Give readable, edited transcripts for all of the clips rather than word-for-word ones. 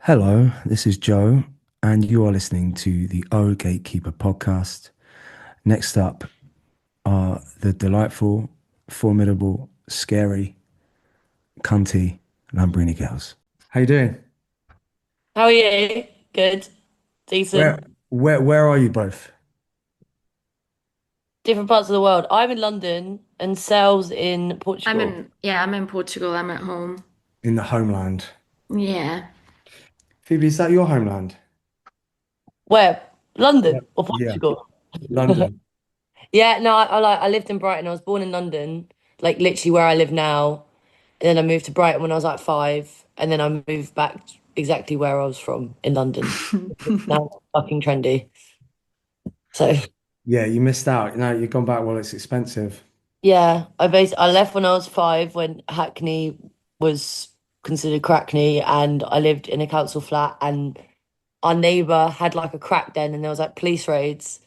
Hello, this is Joe, and you are listening to the Oh Gatekeeper podcast. Next up are the delightful, formidable, scary, cunty Lambrini Girls. How you doing? How are you? Good. Where Decent. where are you both? Different parts of the world. I'm in London and Sal's in Portugal. I'm in Portugal. I'm at home. In the homeland. Yeah. Phoebe, is that your homeland? Where? Yeah. London or Yeah, Portugal? London. Yeah, no, I lived in Brighton. I was born in London, like literally where I live now. And then I moved to Brighton when I was like 5, and then I moved back exactly where I was from in London. Now it's fucking trendy. So Yeah, you missed out. No, you've gone back. Well, it's expensive. yeah, I left when I was 5 when Hackney was considered Crackney, and I lived in a council flat, and our neighbour had like a crack den, and there was like police raids.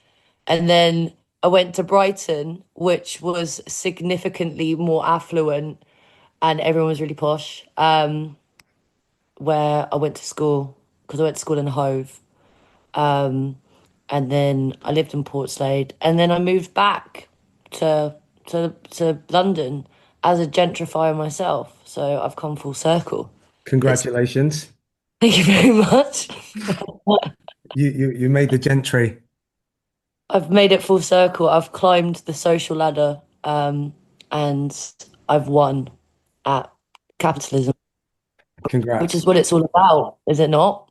And then I went to Brighton, which was significantly more affluent, and everyone was really posh. Where I went to school because I went to school in Hove. Um, and then I lived in Portslade, and then I moved back to to London as a gentrifier myself. So I've come full circle. It's Congratulations. Thank you very much. You made the gentry. I've made it full circle. I've climbed the social ladder, and I've won at capitalism, which Congrats. is what it's all about, is it not?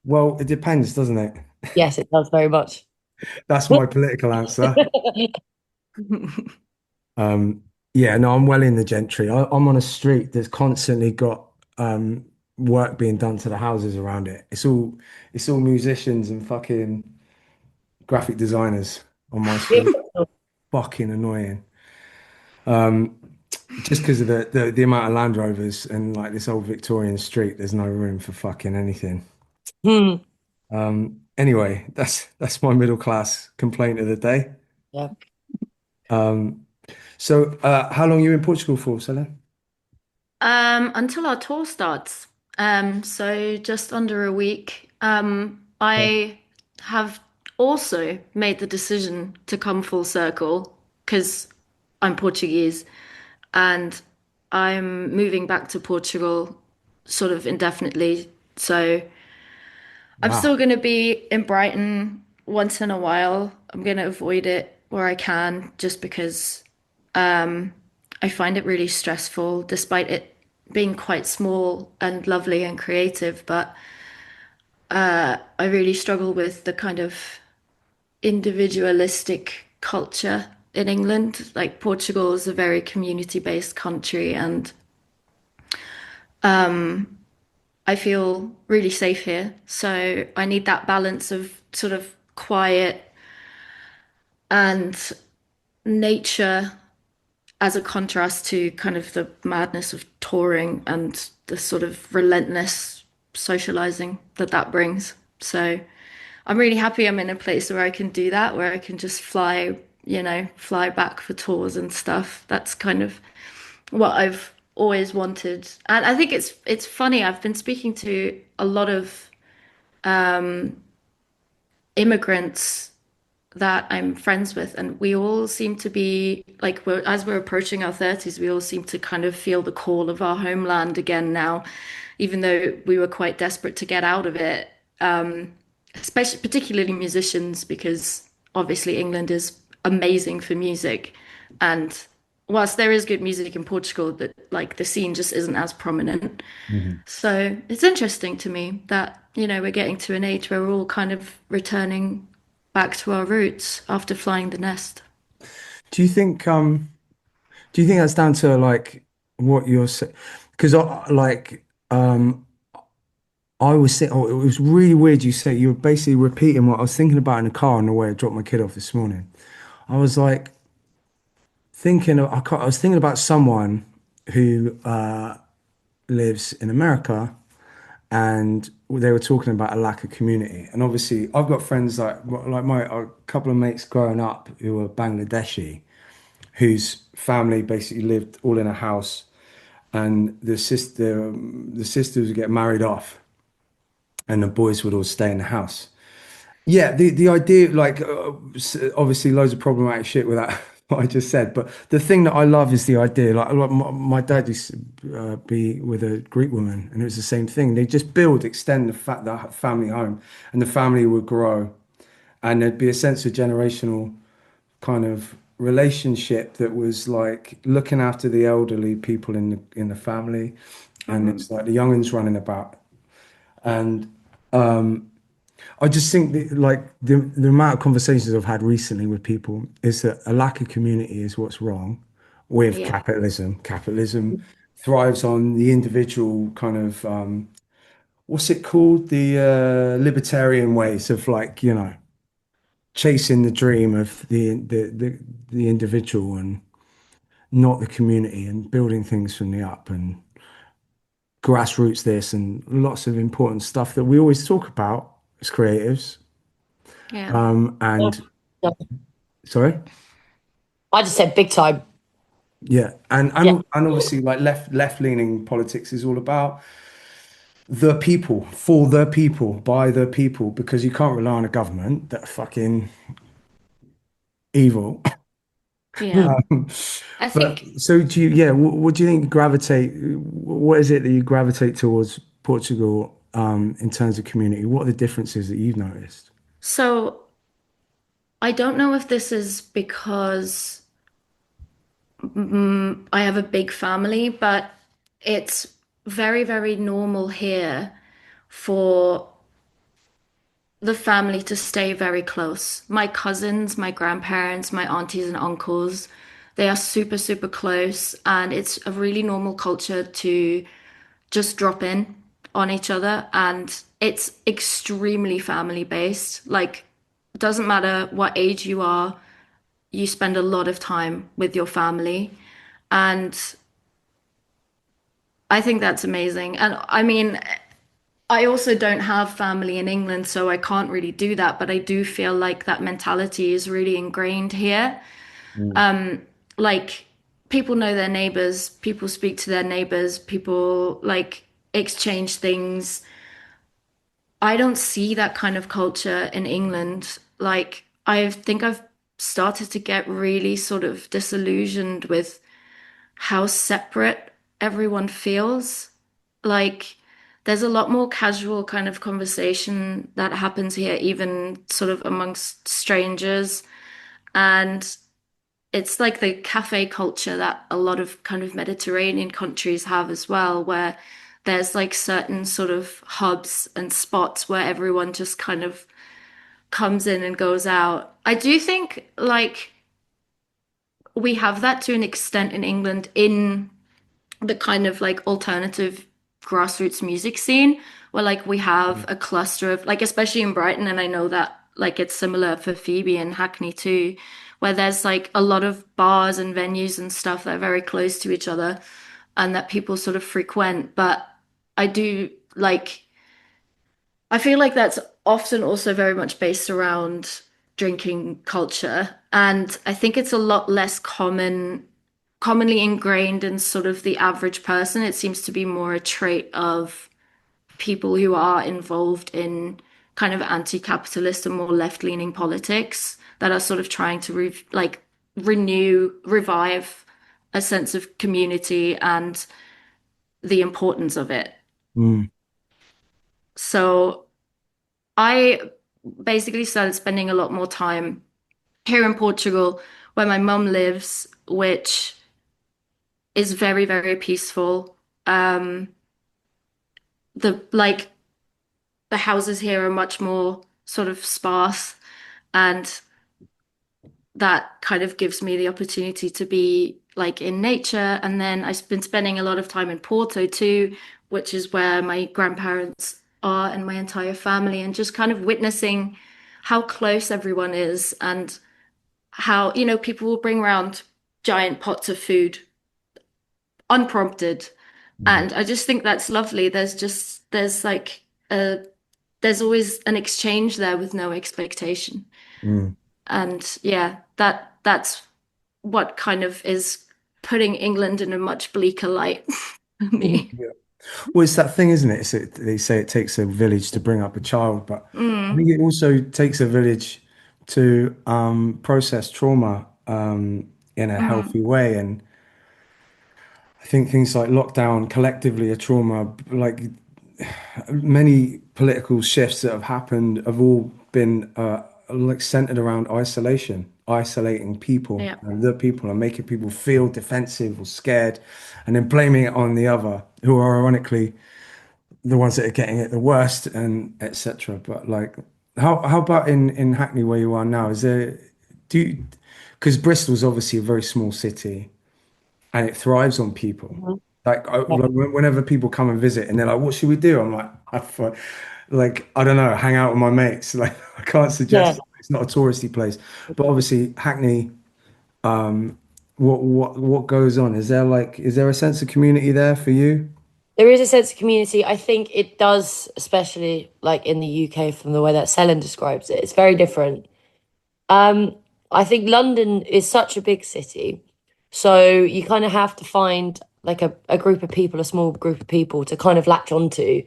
Well, it depends, doesn't it? Yes, it does very much. That's my political answer. Um, yeah, no, I'm well in the gentry. I'm on a street that's constantly got work being done to the houses around it. It's all musicians and fucking graphic designers on my street. Fucking annoying. Um, just because of the amount of Land Rovers and like this old Victorian street, there's no room for fucking anything. Hmm. Anyway, that's my middle class complaint of the day. Yeah. Um, how long are you in Portugal for, Selin? Until our tour starts. So just under a week. Yeah. I have also made the decision to come full circle because I'm Portuguese and I'm moving back to Portugal sort of indefinitely. So I'm Wow. still going to be in Brighton once in a while. I'm going to avoid it where I can just because I find it really stressful, despite it being quite small and lovely and creative. But I really struggle with the kind of individualistic culture in England. Like Portugal is a very community-based country, and I feel really safe here. So I need that balance of sort of quiet and nature as a contrast to kind of the madness of touring and the sort of relentless socializing that that brings. So I'm really happy I'm in a place where I can do that, where I can just fly, fly back for tours and stuff. That's kind of what I've always wanted. And I think it's funny. I've been speaking to a lot of immigrants that I'm friends with, and we all seem to be like as we're approaching our 30s, we all seem to kind of feel the call of our homeland again now, even though we were quite desperate to get out of it. Especially particularly musicians, because obviously England is amazing for music, and whilst there is good music in Portugal, that like the scene just isn't as prominent. Mhm. So it's interesting to me that, we're getting to an age where we're all kind of returning back to our roots after flying the nest. Do you think do you think that's down to like what you're saying? Because I was saying, oh, it was really weird. You said you were basically repeating what I was thinking about in the car on the way I dropped my kid off this morning. I was like I was thinking about someone who lives in America, and they were talking about a lack of community. And obviously, I've got friends like my a couple of mates growing up who were Bangladeshi, whose family basically lived all in a house, and the sisters would get married off. and the boys would all stay in the house. Yeah, the idea, like, obviously, loads of problematic shit with that, what I just said. But the thing that I love is the idea. Like my dad used to be with a Greek woman, and it was the same thing. They just build, extend the family home, and the family would grow, and there'd be a sense of generational kind of relationship that was like looking after the elderly people in the family, and Mhm. it's like the youngins running about, and I just think that, like the amount of conversations I've had recently with people is that a lack of community is what's wrong with Yeah. capitalism. Capitalism thrives on the individual kind of what's it called? The libertarian ways of, like, chasing the dream of the individual and not the community, and building things from the up, and grassroots this, and lots of important stuff that we always talk about as creatives. Yeah. And sorry. I just said big time. Yeah, and Yeah. and obviously, like, left leaning politics is all about the people, for the people, by the people, because you can't rely on a government that are fucking evil. Yeah. Um, I but think so do you? Yeah, what do you think gravitate? What is it that you gravitate towards Portugal in terms of community? What are the differences that you've noticed? so. I don't know if this is because I have a big family, but it's very, very normal here for the family to stay very close. My cousins, my grandparents, my aunties and uncles, they are super, super close, and it's a really normal culture to just drop in on each other, and it's extremely family based. Like, doesn't matter what age you are, you spend a lot of time with your family. And I think that's amazing. And I mean, I also don't have family in England, so I can't really do that. But I do feel like that mentality is really ingrained here. Mm. Like, people know their neighbors, people speak to their neighbors, people like exchange things. I don't see that kind of culture in England. Like, I think I've started to get really sort of disillusioned with how separate everyone feels. Like, there's a lot more casual kind of conversation that happens here, even sort of amongst strangers. And it's like the cafe culture that a lot of kind of Mediterranean countries have as well, where there's like certain sort of hubs and spots where everyone just kind of comes in and goes out. I do think like we have that to an extent in England in the kind of like alternative grassroots music scene where like we have a cluster of like especially in Brighton, and I know that like it's similar for Phoebe and Hackney too, where there's like a lot of bars and venues and stuff that are very close to each other and that people sort of frequent. But I do like I feel like that's often also very much based around drinking culture. And I think it's a lot less commonly ingrained in sort of the average person. It seems to be more a trait of people who are involved in kind of anti-capitalist and more left-leaning politics that are sort of trying to revive a sense of community and the importance of it. Mm. So I basically started spending a lot more time here in Portugal, where my mum lives, which is very, very peaceful. Um, the the houses here are much more sort of sparse, and that kind of gives me the opportunity to be like in nature. And then I've been spending a lot of time in Porto too, which is where my grandparents are and my entire family, and just kind of witnessing how close everyone is and how, people will bring around giant pots of food unprompted. Mm. And I just think that's lovely. There's like there's always an exchange there with no expectation. Mm. And yeah, that's what kind of is putting England in a much bleaker light for me. Yeah. Well, it's that thing, isn't it? They say it takes a village to bring up a child, but I Mm, think it also takes a village to process trauma in a mm, healthy way. And I think things like lockdown collectively are trauma. Like many political shifts that have happened have all been like centered around isolation, isolating people, yeah, and the people, and making people feel defensive or scared, and then blaming it on the other, who are ironically the ones that are getting it the worst, and etc. But like, how about in Hackney where you are now? Is there do you, because Bristol's obviously a very small city and it thrives on people. Mhm. Yeah. Like whenever people come and visit and they're like, "What should we do?" I'm like, "Have fun." Like I don't know, hang out with my mates. Like I can't Yeah. suggest it's not a touristy place, but obviously Hackney. What goes on? Is there a sense of community there for you? There is a sense of community. I think it does, especially like in the UK, from the way that Selin describes it. It's very different. Um, I think London is such a big city, so you kind of have to find like a group of people, a small group of people to kind of latch onto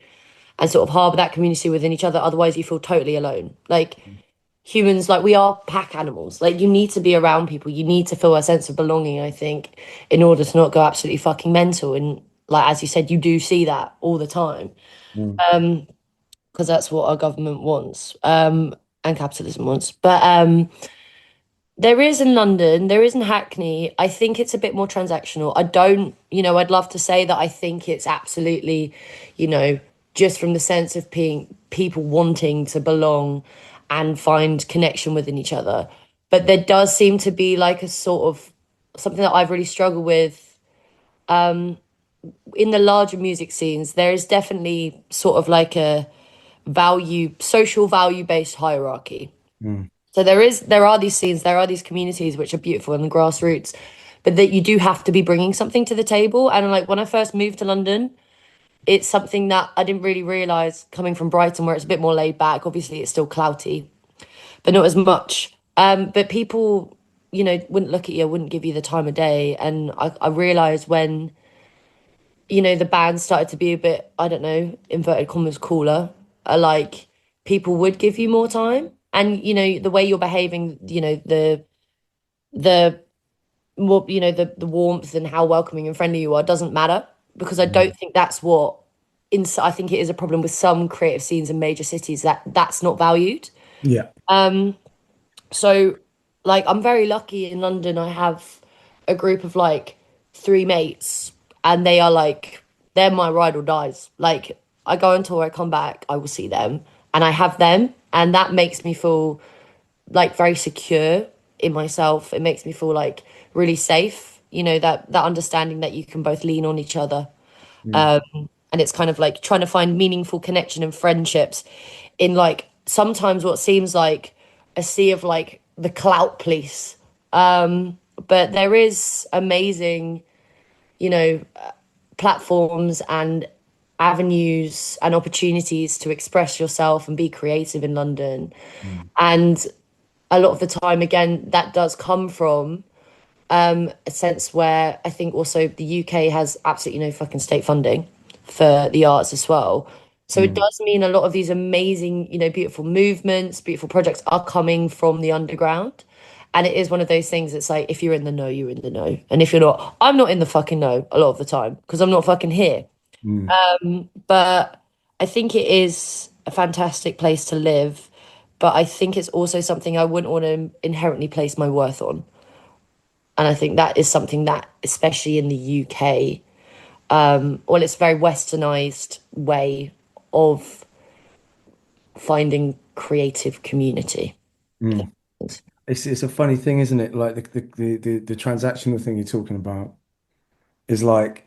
and sort of harbour that community within each other. Otherwise, you feel totally alone. Like humans, like we are pack animals. Like you need to be around people. You need to feel a sense of belonging, I think, in order to not go absolutely fucking mental. And like as you said, you do see that all the time. Mm, Because that's what our government wants. And capitalism wants. But there is in London, there is in Hackney. I think it's a bit more transactional. I don't, I'd love to say that I think it's absolutely, you know, just from the sense of being people wanting to belong and find connection within each other. But there does seem to be like a sort of something that I've really struggled with in the larger music scenes. There is definitely sort of like a social value based hierarchy. mm, So there are these scenes, there are these communities which are beautiful in the grassroots, but that you do have to be bringing something to the table. And like when I first moved to London, it's something that I didn't really realize coming from Brighton, where it's a bit more laid back. Obviously, it's still clouty, but not as much. But people, wouldn't look at you, wouldn't give you the time of day. And I realized when, the band started to be a bit, I don't know, inverted commas, cooler, like people would give you more time. And, the way you're behaving, the more, the warmth and how welcoming and friendly you are doesn't matter because I mm. don't think that's what, I think it is a problem with some creative scenes in major cities that that's not valued. Yeah. So, like, I'm very lucky in London. I have a group of like three mates, and they are like, they're my ride or dies. Like, I go on tour, I come back, I will see them, and I have them, and that makes me feel like very secure in myself. It makes me feel like really safe. That understanding that you can both lean on each other, Mm, and it's kind of like trying to find meaningful connection and friendships in like sometimes what seems like a sea of like the clout police. But there is amazing, you know, platforms and avenues and opportunities to express yourself and be creative in London. mm, And a lot of the time, again, that does come from a sense where I think also the UK has absolutely no fucking state funding for the arts as well. So it mm, does mean a lot of these amazing, beautiful movements, beautiful projects are coming from the underground. And it is one of those things that's like, if you're in the know, you're in the know. And if you're not, I'm not in the fucking know a lot of the time because I'm not fucking here. mm, But I think it is a fantastic place to live. But I think it's also something I wouldn't want to inherently place my worth on. And I think that is something that, especially in the UK, well, it's a very westernized way of finding creative community. mm. It's a funny thing, isn't it? Like the transactional thing you're talking about is like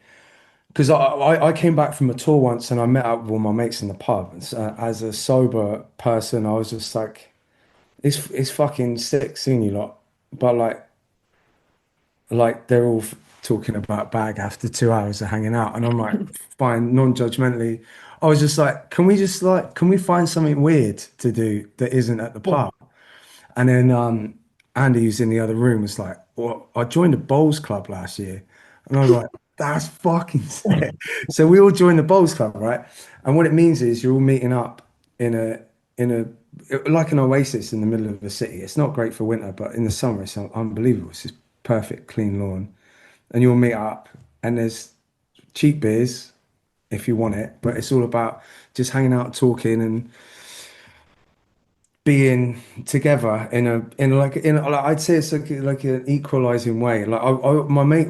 because I came back from a tour once and I met up with all my mates in the pub. And so, as a sober person, I was just like, it's fucking sick seeing you lot, but like they're all talking about bag after 2 hours of hanging out, and I'm like, fine, non-judgmentally. I was just like, can we find something weird to do that isn't at the pub? And then Andy, who's in the other room, was like, well, I joined a bowls club last year. And I was like, That's fucking sick. So we all join the bowls club, right? And what it means is you're all meeting up in a like an oasis in the middle of the city. It's not great for winter, but in the summer it's unbelievable. It's just perfect, clean lawn. And you'll meet up and there's cheap beers if you want it, but it's all about just hanging out, talking and being together in like I'd say it's like an equalizing way. Like my mate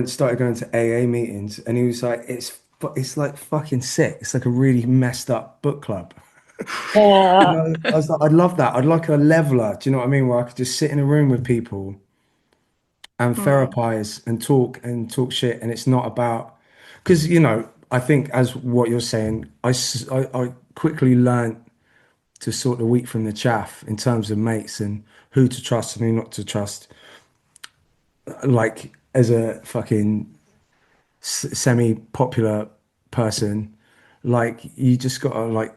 started going to AA meetings and he was like, it's like fucking sick. It's like a really messed up book club. Yeah. I was like, I'd love that. I'd like a leveler. Do you know what I mean? Where I could just sit in a room with people and Mm. therapize and talk shit. And it's not about because I think as what you're saying, I quickly learned to sort the wheat from the chaff in terms of mates and who to trust and who not to trust. Like as a fucking semi-popular person, like you just gotta like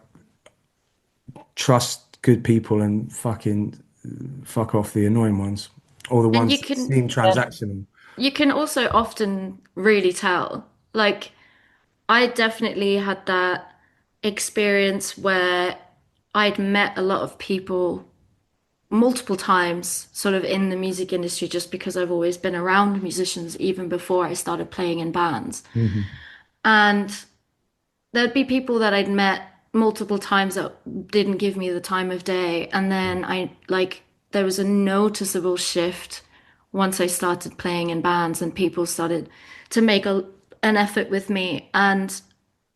trust good people and fucking fuck off the annoying ones or the And ones that seem transactional. you can also often really tell. Like I definitely had that experience where I'd met a lot of people multiple times, sort of in the music industry, just because I've always been around musicians even before I started playing in bands. Hmm. And there'd be people that I'd met multiple times that didn't give me the time of day. And then there was a noticeable shift once I started playing in bands and people started to make an effort with me. And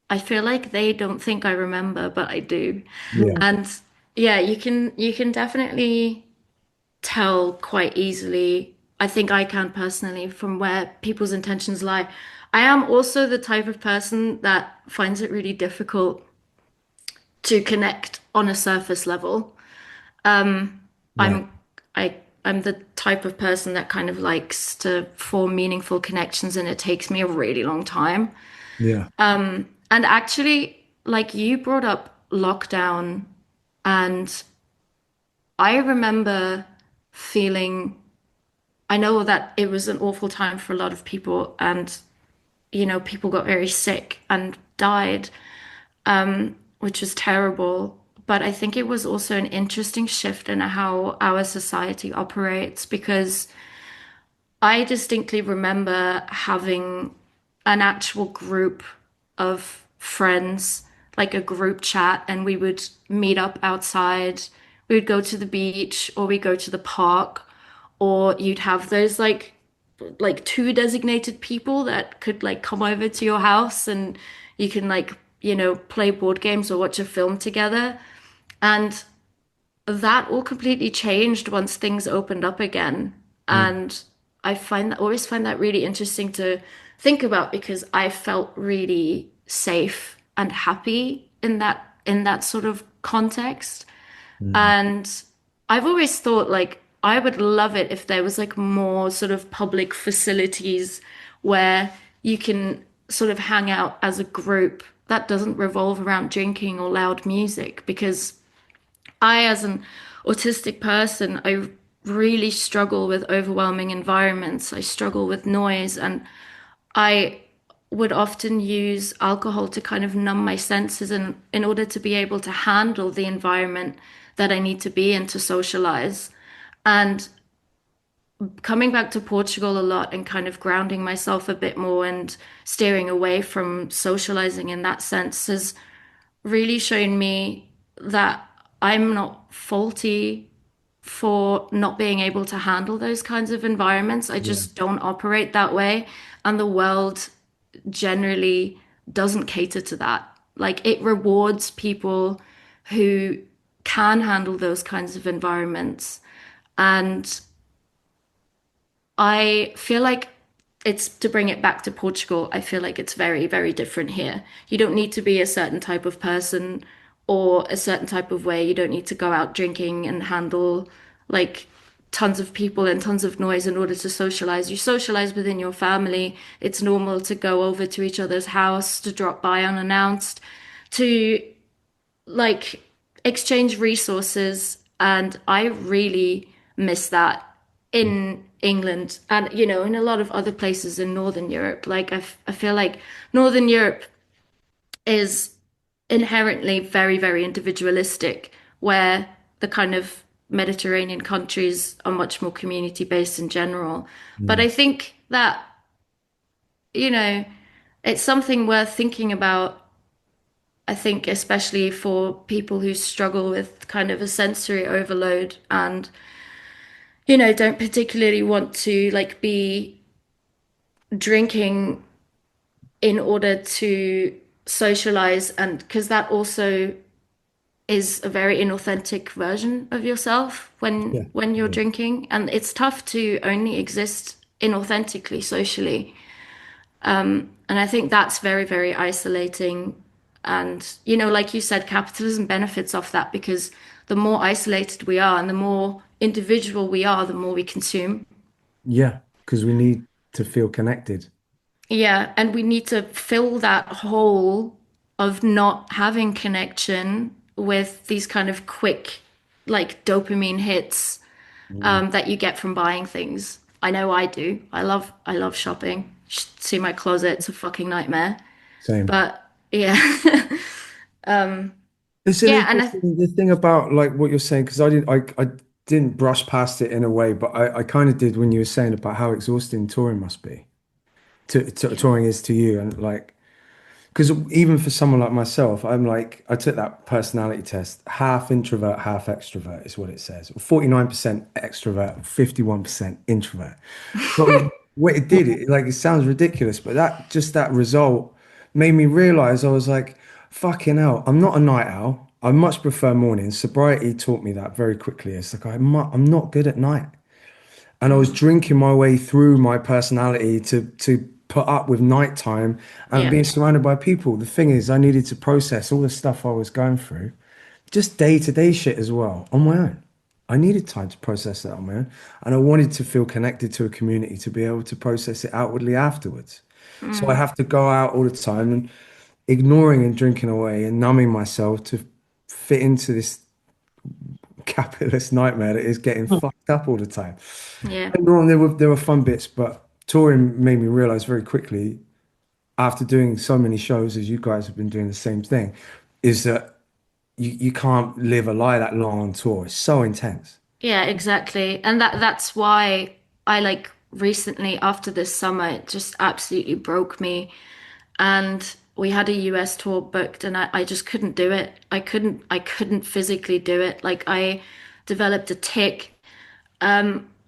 I feel like they don't think I remember, but I do. Yeah, And yeah, you can definitely tell quite easily. I think I can personally from where people's intentions lie. I am also the type of person that finds it really difficult to connect on a surface level. right. I'm I'm the type of person that kind of likes to form meaningful connections and it takes me a really long time. Yeah, And actually, like you brought up lockdown, and I remember feeling, I know that it was an awful time for a lot of people, and people got very sick and died, which was terrible. But I think it was also an interesting shift in how our society operates because I distinctly remember having an actual group of friends, like a group chat, and we would meet up outside. We would go to the beach or we go to the park, or you'd have those like two designated people that could like come over to your house and you can like, play board games or watch a film together. And that all completely changed once things opened up again. mm, And always find that really interesting to think about because I felt really safe and happy in that sort of context. mm, And I've always thought like I would love it if there was like more sort of public facilities where you can sort of hang out as a group that doesn't revolve around drinking or loud music because as an autistic person, I really struggle with overwhelming environments. I struggle with noise, and I would often use alcohol to kind of numb my senses in order to be able to handle the environment that I need to be in to socialize. And coming back to Portugal a lot and kind of grounding myself a bit more and steering away from socializing in that sense has really shown me that I'm not faulty for not being able to handle those kinds of environments. I yeah, just don't operate that way. And the world generally doesn't cater to that. Like it rewards people who can handle those kinds of environments. And I feel like it's to bring it back to Portugal. I feel like it's very, very different here. You don't need to be a certain type of person or a certain type of way. You don't need to go out drinking and handle like tons of people and tons of noise in order to socialize. You socialize within your family. It's normal to go over to each other's house, to drop by unannounced, to like exchange resources. And I really miss that in England and, in a lot of other places in Northern Europe. Like, I feel like Northern Europe is inherently very, very individualistic, where the kind of Mediterranean countries are much more community based in general. But Mm. I think that, you know, it's something worth thinking about. I think, especially for people who struggle with kind of a sensory overload and, don't particularly want to like be drinking in order to socialize, and because that also is a very inauthentic version of yourself Yeah. when you're Yeah. drinking, and it's tough to only exist inauthentically socially. And I think that's very, very isolating. And, like you said, capitalism benefits off that because the more isolated we are and the more individual we are, the more we consume. Yeah, because we need to feel connected. Yeah, and we need to fill that hole of not having connection with these kind of quick, like dopamine hits Mm. that you get from buying things. I know I do. I love shopping. See my closet, it's a fucking nightmare. Same. But yeah, It's an yeah, and interesting the thing about like what you're saying because I didn't brush past it in a way, but I kind of did when you were saying about how exhausting touring must be. yeah, Touring is to you and like because even for someone like myself, I'm like I took that personality test, half introvert, half extrovert is what it says. 49% extrovert, 51% introvert. But what it did, it sounds ridiculous, but that result made me realize I was like, fucking hell, I'm not a night owl. I much prefer mornings. Sobriety taught me that very quickly. It's like I'm not good at night. And I was mm, drinking my way through my personality to put up with nighttime and yeah, being surrounded by people. The thing is, I needed to process all the stuff I was going through, just day-to-day shit as well, on my own. I needed time to process that on my own. And I wanted to feel connected to a community to be able to process it outwardly afterwards. So I mm, have to go out all the time and ignoring and drinking away and numbing myself to fit into this capitalist nightmare that is getting fucked up all the time. yeah. Don't get me wrong, there were fun bits, but touring made me realize very quickly, after doing so many shows as you guys have been doing the same thing, is that you can't live a lie that long on tour. It's so intense. Yeah, exactly. And that's why I like recently after this summer it just absolutely broke me. And we had a US tour booked and I just couldn't do it. I couldn't physically do it. Like I developed a tic.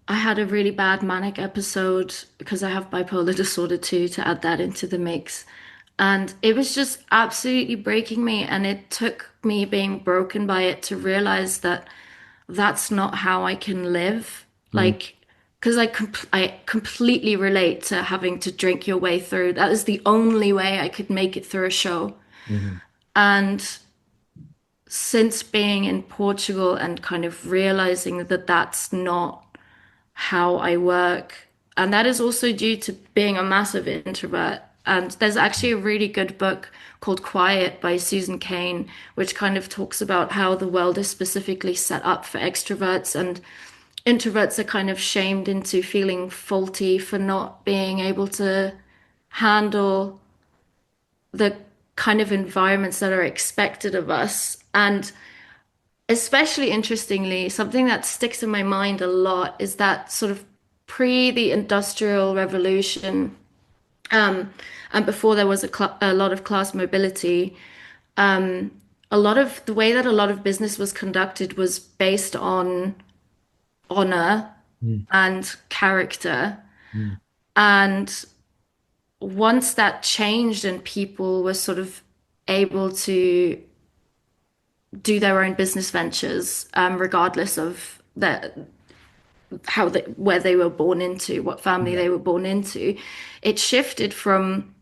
I had a really bad manic episode because I have bipolar disorder too, to add that into the mix. And it was just absolutely breaking me. And it took me being broken by it to realize that that's not how I can live. Mm, Like, because I completely relate to having to drink your way through. That is the only way I could make it through a show. mhm, And since being in Portugal and kind of realizing that that's not how I work, and that is also due to being a massive introvert. And there's actually a really good book called Quiet by Susan Cain, which kind of talks about how the world is specifically set up for extroverts, and introverts are kind of shamed into feeling faulty for not being able to handle the kind of environments that are expected of us. And especially interestingly, something that sticks in my mind a lot is that sort of pre the Industrial Revolution, um, and before there was a lot of class mobility, a lot of the way that a lot of business was conducted was based on honor mm, and character. mm, And once that changed and people were sort of able to do their own business ventures, regardless of where they were born into, what family yeah, they were born into, it shifted from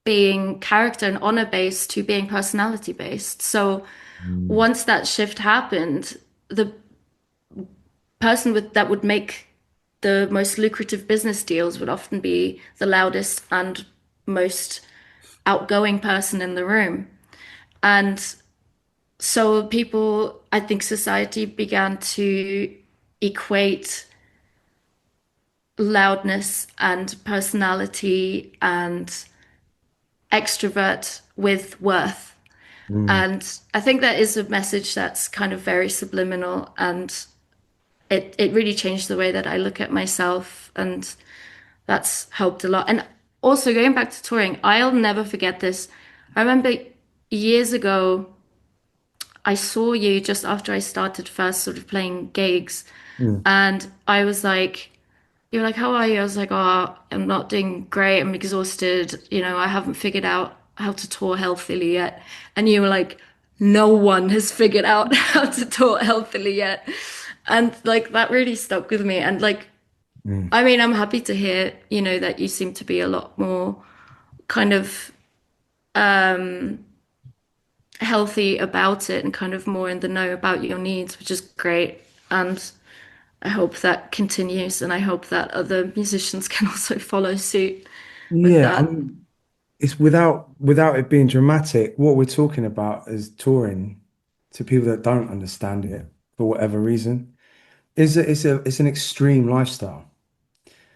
being character and honor based to being personality based. So mm, once that shift happened, the person that would make the most lucrative business deals would often be the loudest and most outgoing person in the room. And so people, I think society began to equate loudness and personality and extrovert with worth. Mm. And I think that is a message that's kind of very subliminal, and it really changed the way that I look at myself, and that's helped a lot. And also going back to touring, I'll never forget this. I remember years ago, I saw you just after I started first sort of playing gigs, Mm. and I was like, you were like, how are you? I was like, oh, I'm not doing great. I'm exhausted. I haven't figured out how to tour healthily yet. And you were like, no one has figured out how to tour healthily yet. And like that really stuck with me. And like, Mm. I mean, I'm happy to hear, that you seem to be a lot more kind of healthy about it and kind of more in the know about your needs, which is great. And I hope that continues, and I hope that other musicians can also follow suit with Yeah, I that. mean, it's without it being dramatic. What we're talking about is touring to people that don't understand it for whatever reason. It's an extreme lifestyle.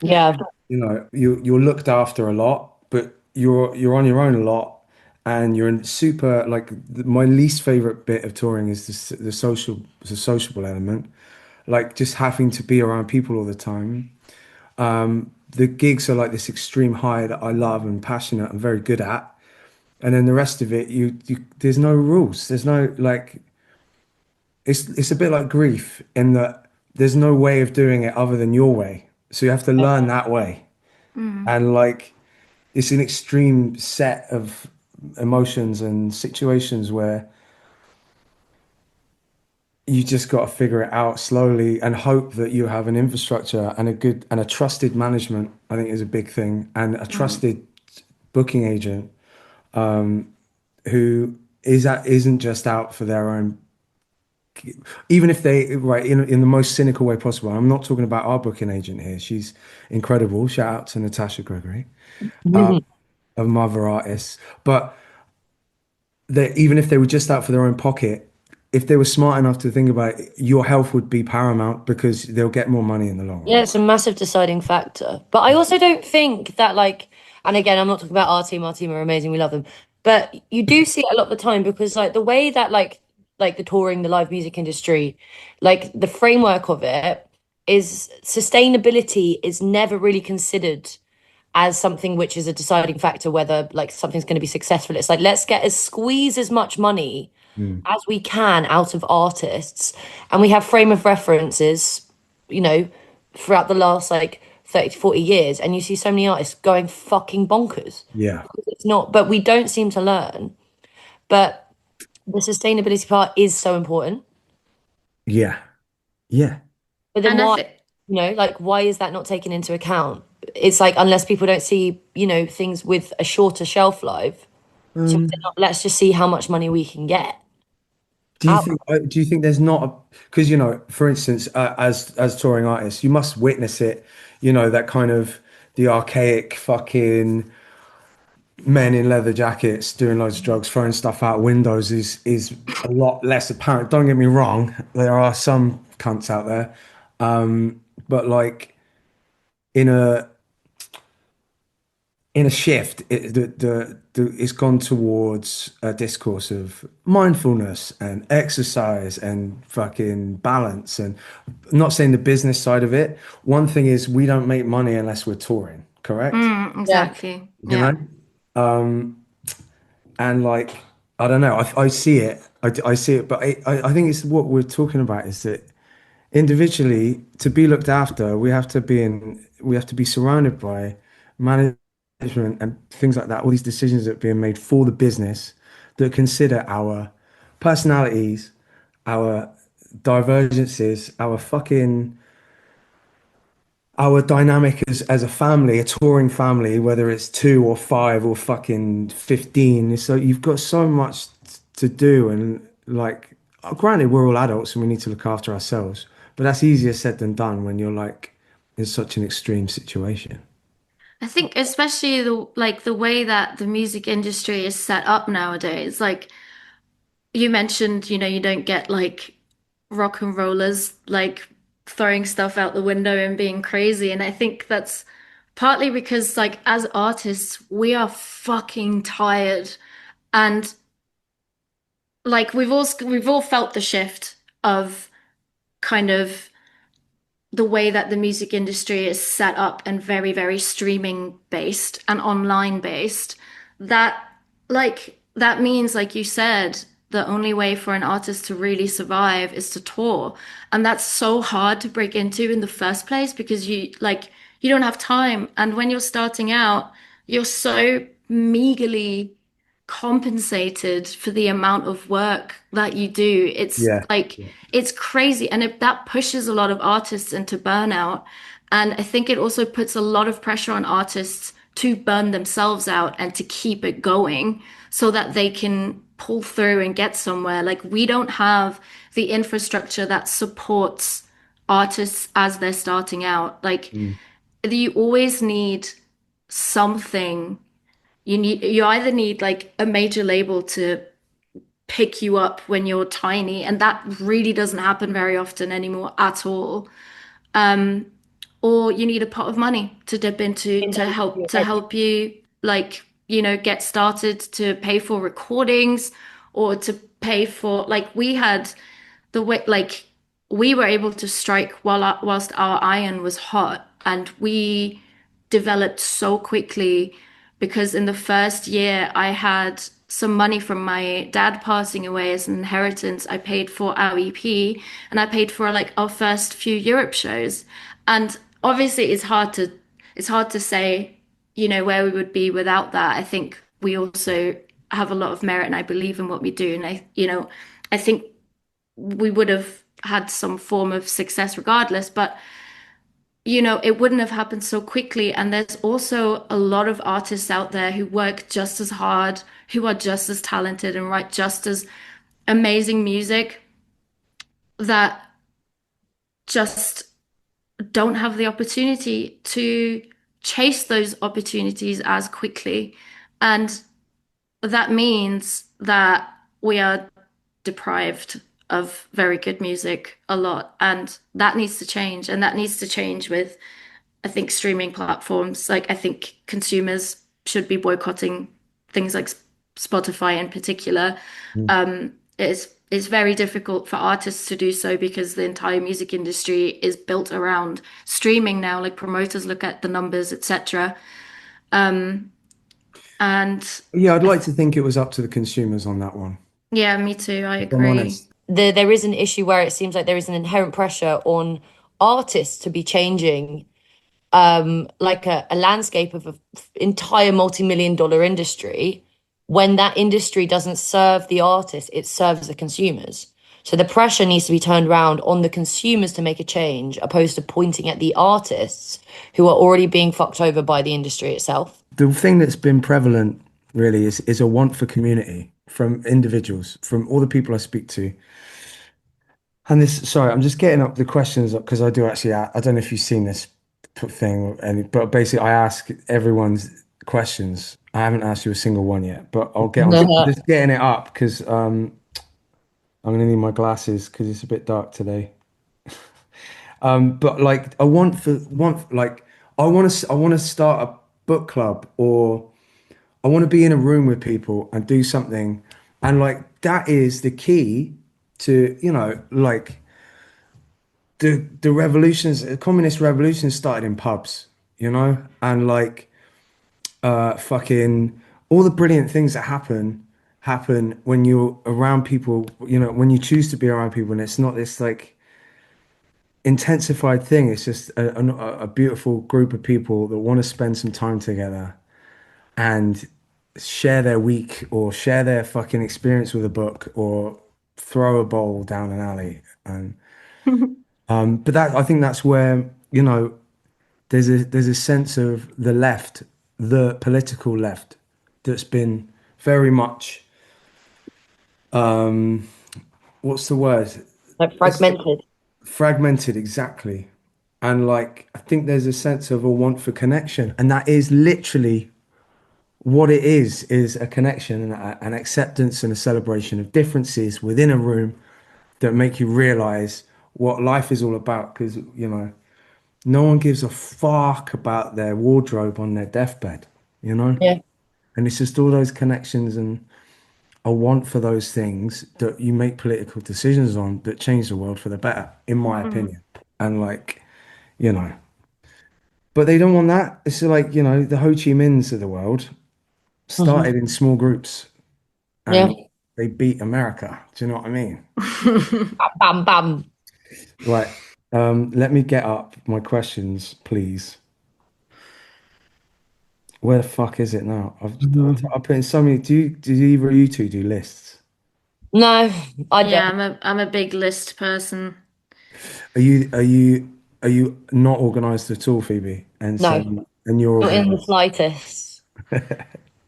Yeah. You're looked after a lot, but you're on your own a lot, and you're in super like my least favorite bit of touring is the sociable element, like just having to be around people all the time. The gigs are like this extreme high that I love and passionate and very good at, and then the rest of it, you there's no rules. There's no like it's a bit like grief in that there's no way of doing it other than your way. So you have to learn that way. Mm. And like it's an extreme set of emotions and situations where you just got to figure it out slowly and hope that you have an infrastructure and a good and a trusted management, I think is a big thing, and a Mm. trusted booking agent who isn't just out for their own, even if they right in the most cynical way possible. I'm not talking about our booking agent here. She's incredible. Shout out to Natasha Gregory, Mhm. of Mother Artists. But that even if they were just out for their own pocket, if they were smart enough to think about it, your health would be paramount because they'll get more money in the long Yeah, run. it's a massive deciding factor. But I also don't think that like, and again, I'm not talking about our team. Our team are amazing. We love them. But you do see it a lot of the time because like the way that like the touring, the live music industry, like the framework of it is sustainability is never really considered as something which is a deciding factor whether like something's going to be successful. It's like let's get as squeeze as much money Mm. as we can out of artists, and we have frame of references, you know, throughout the last like 30 to 40 years, and you see so many artists going fucking bonkers. Yeah, It's not, but we don't seem to learn. But the sustainability part is so important. yeah, yeah. But then And I why, think, like why is that not taken into account? It's like unless people don't see, things with a shorter shelf life. So let's just see how much money we can get out. Do you think there's not a because for instance, as touring artists, you must witness it. That kind of the archaic fucking men in leather jackets doing loads of drugs, throwing stuff out windows is a lot less apparent. Don't get me wrong, there are some cunts out there, but like in a shift, it's gone towards a discourse of mindfulness and exercise and fucking balance. And I'm not saying the business side of it. One thing is we don't make money unless we're touring, correct? Yeah. exactly. You Yeah. know? And like, I don't know, I see it. I see it, but I think it's what we're talking about is that individually to be looked after, we have to be surrounded by management and things like that, all these decisions that are being made for the business that consider our personalities, our divergences, our dynamic as a family, a touring family, whether it's two or five or fucking 15. So you've got so much to do. And like, granted, we're all adults and we need to look after ourselves, but that's easier said than done when you're like in such an extreme situation. I think especially the way that the music industry is set up nowadays, like you mentioned, you don't get like rock and rollers like throwing stuff out the window and being crazy. And I think that's partly because, like, as artists, we are fucking tired. And like we've all felt the shift of kind of the way that the music industry is set up and very, very streaming based and online based, that that means, like you said, the only way for an artist to really survive is to tour. And that's so hard to break into in the first place because you don't have time. And when you're starting out, you're so meagerly compensated for the amount of work that you do. It's Yeah. like it's crazy, and that pushes a lot of artists into burnout. And I think it also puts a lot of pressure on artists to burn themselves out and to keep it going so that they can pull through and get somewhere. Like we don't have the infrastructure that supports artists as they're starting out. Like Mm. you always need something. You either need like a major label to pick you up when you're tiny, and that really doesn't happen very often anymore at all. Um, or you need a pot of money to dip into In to over help your head. you, like, get started, to pay for recordings, or to pay for, like, we had the way, like, we were able to strike whilst our iron was hot, and we developed so quickly because in the first year I had some money from my dad passing away as an inheritance. I paid for our EP and I paid for like our first few Europe shows. And obviously it's hard to say, where we would be without that. I think we also have a lot of merit and I believe in what we do. And I think we would have had some form of success regardless, but it wouldn't have happened so quickly. And there's also a lot of artists out there who work just as hard, who are just as talented and write just as amazing music that just don't have the opportunity to chase those opportunities as quickly. And that means that we are deprived of very good music a lot. And that needs to change. And that needs to change with, I think, streaming platforms. Like, I think consumers should be boycotting things like Spotify in particular. Mm. It's very difficult for artists to do so because the entire music industry is built around streaming now. Like promoters look at the numbers, etc. And Yeah, I'd like to think it was up to the consumers on that one, yeah, me too. I if I'm agree. honest. There is an issue where it seems like there is an inherent pressure on artists to be changing like a landscape of an entire multi-million dollar industry when that industry doesn't serve the artist, it serves the consumers. So the pressure needs to be turned around on the consumers to make a change, opposed to pointing at the artists who are already being fucked over by the industry itself. The thing that's been prevalent really is a want for community from individuals, from all the people I speak to. And this, sorry, I'm just getting up the questions up because I do actually, I don't know if you've seen this thing, but basically I ask everyone's questions. I haven't asked you a single one yet, but I'll get on to just getting it up because I'm gonna need my glasses because it's a bit dark today. But like I want like I want to start a book club, or I want to be in a room with people and do something, and like that is the key to, like the revolutions, the communist revolution started in pubs, and like fucking all the brilliant things that happen when you're around people, when you choose to be around people, and it's not this like intensified thing. It's just a beautiful group of people that want to spend some time together and share their week or share their fucking experience with a book or throw a bowl down an alley. And but that I think that's where, there's a sense of the left, the political left, that's been very much what's the word? Like It's fragmented. fragmented, exactly. And like I think there's a sense of a want for connection, and that is literally what it is a connection and an acceptance and a celebration of differences within a room that make you realize what life is all about. Because, no one gives a fuck about their wardrobe on their deathbed, you know? Yeah. And it's just all those connections and a want for those things that you make political decisions on that change the world for the better, in my Mm. opinion. And like, you know, but they don't want that. It's like, the Ho Chi Minhs of the world started in small groups Yeah. and they beat America. Do you know what I mean? Bam, bam. Right. Let me get up my questions, please. Where the fuck is it now? Mhm. I put in so many. Do either of you two do lists? No, I Yeah, don't. I'm a big list person. Are you not organized at all, Phoebe? And so No, and you're not in the organized. slightest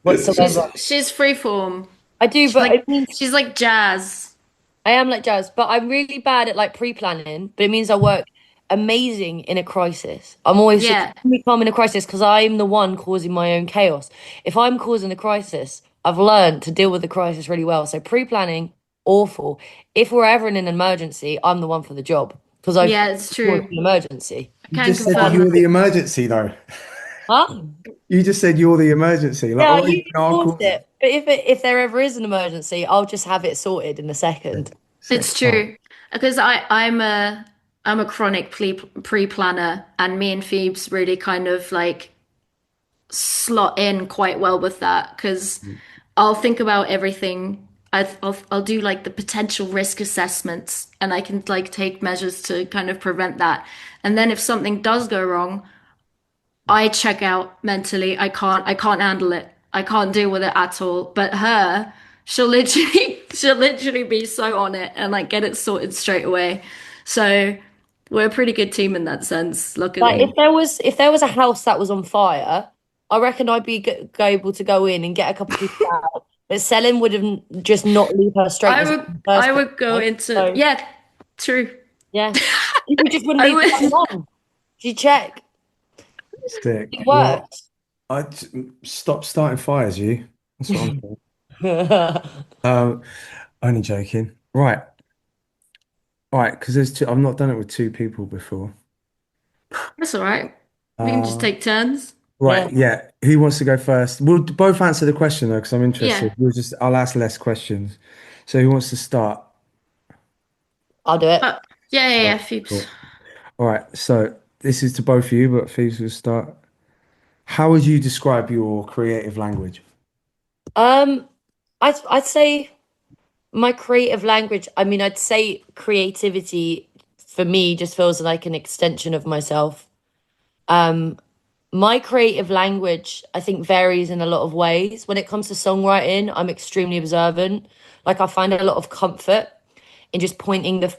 whatsoever. She's freeform. I do, She's but like it means she's like jazz. I am like Jazz, but I'm really bad at like pre-planning, but it means I work amazing in a crisis. I'm always Yeah. extremely calm in a crisis because I'm the one causing my own chaos. If I'm causing a crisis, I've learned to deal with the crisis really well. So pre-planning, awful. If we're ever in an emergency, I'm the one for the job because I've Yeah, it's caused true. an emergency. I You can just said that confirm Um, you're that. the emergency, though. huh? You just said you're the emergency. Like, Yeah, I oh, usually I'll force cause it. it, but if there ever is an emergency, I'll just have it sorted in a Sick, second. sick. It's All right. true because I'm a chronic pre-planner, and me and Phoebes really kind of like slot in quite well with that because I'll think about everything. I'll do like the potential risk assessments, and I can like take measures to kind of prevent that. And then if something does go wrong, I check out mentally. I can't handle it. I can't deal with it at all. But her, she'll literally be so on it and like get it sorted straight away. So we're a pretty good team in that sense, Like luckily. if there was a house that was on fire, I reckon I'd be able to go in and get a couple people out. But Selin would have just not leave her straight in the I first place. would go Right? into So yeah, true. yeah, you just wouldn't I leave the light would on. She check. Sick. It Well, worked. stop starting fires, you. That's what I'm saying. Um, Only joking. Right. All right. Because there's two. I've not done it with two people before. That's all right. We can just Uh, take turns. Yeah, right. Yeah. Who wants to go first? We'll both answer the question though, because I'm interested. Yeah. I'll ask less questions. So who wants to start? I'll do it. Uh, yeah, yeah, All yeah, right. Phoebes. Cool. All right. So this is to both of you, but Thieves will start. How would you describe your creative language? Um, I'd say my creative language. I mean, I'd say creativity for me just feels like an extension of myself. Um, My creative language, I think, varies in a lot of ways. When it comes to songwriting, I'm extremely observant. Like I find a lot of comfort in just pointing the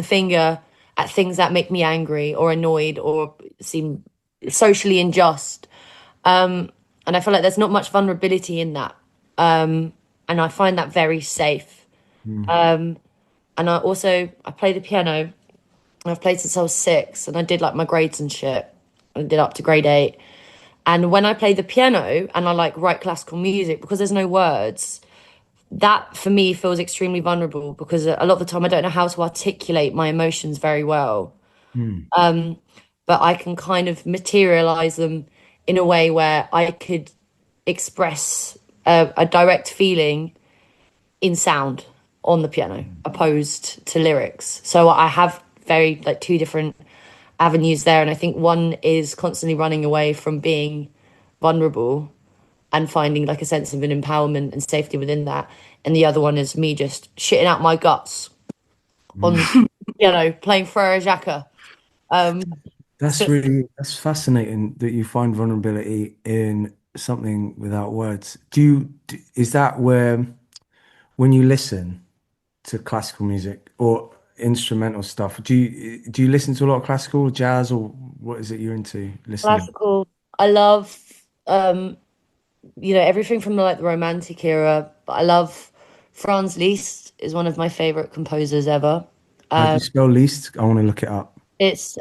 finger at things that make me angry or annoyed or seem socially unjust. And I feel like there's not much vulnerability in that. And I find that very safe. Hmm. And I play the piano. I've played since I was 6, and I did like my grades and shit. I did up to grade 8. And when I play the piano and I like write classical music, because there's no words, that for me feels extremely vulnerable because a lot of the time I don't know how to articulate my emotions very well. Hmm. But I can kind of materialize them in a way where I could express a direct feeling in sound on the piano opposed to lyrics. So I have very like two different avenues there. And I think one is constantly running away from being vulnerable and finding like a sense of an empowerment and safety within that. And the other one is me just shitting out my guts Hmm. on, playing Frere Jacques. Um, so That's fascinating that you find vulnerability in something without words. Is that where, when you listen to classical music or instrumental stuff, do you listen to a lot of classical, jazz, or what is it you're into listening? classical, I love, um, everything from like the Romantic era. But I love Franz Liszt is one of my favorite composers ever. How do you spell least? I want to look it up. It's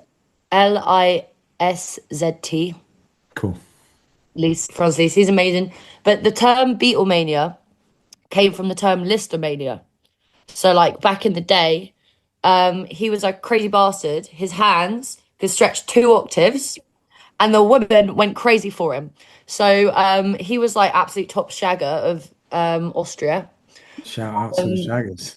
Liszt, Cool. Liszt, Franz Liszt. He's amazing. But the term Beatlemania came from the term Listomania. So like back in the day, he was a crazy bastard. His hands could stretch 2 octaves, and the women went crazy for him. So he was like absolute top shagger of Austria. Shout out to the Um, Shaggers.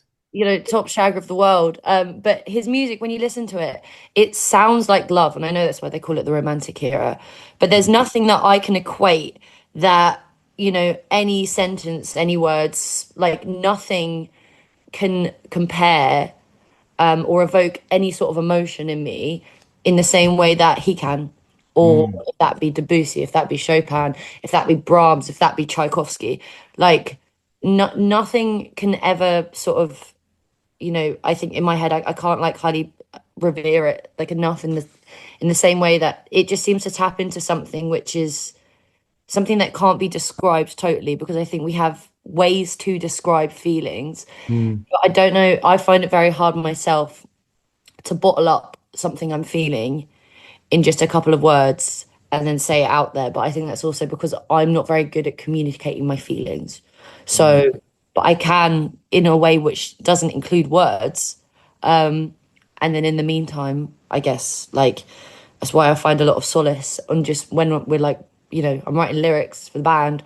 top shagger of the world. But his music, when you listen to it, it sounds like love, and I know that's why they call it the romantic era. But there's nothing that I can equate that, any sentence, any words, like nothing can compare or evoke any sort of emotion in me in the same way that he can. Or Mm, if that be Debussy, if that be Chopin, if that be Brahms, if that be Tchaikovsky, like nothing can ever sort of, I think in my head I can't like highly revere it like enough in the same way that it just seems to tap into something which is something that can't be described totally because I think we have ways to describe feelings. mm, But I don't know, I find it very hard myself to bottle up something I'm feeling in just a couple of words and then say it out there. But I think that's also because I'm not very good at communicating my feelings. mm, So, but I can in a way which doesn't include words. And then in the meantime, I guess like that's why I find a lot of solace on just when we're like, I'm writing lyrics for the band.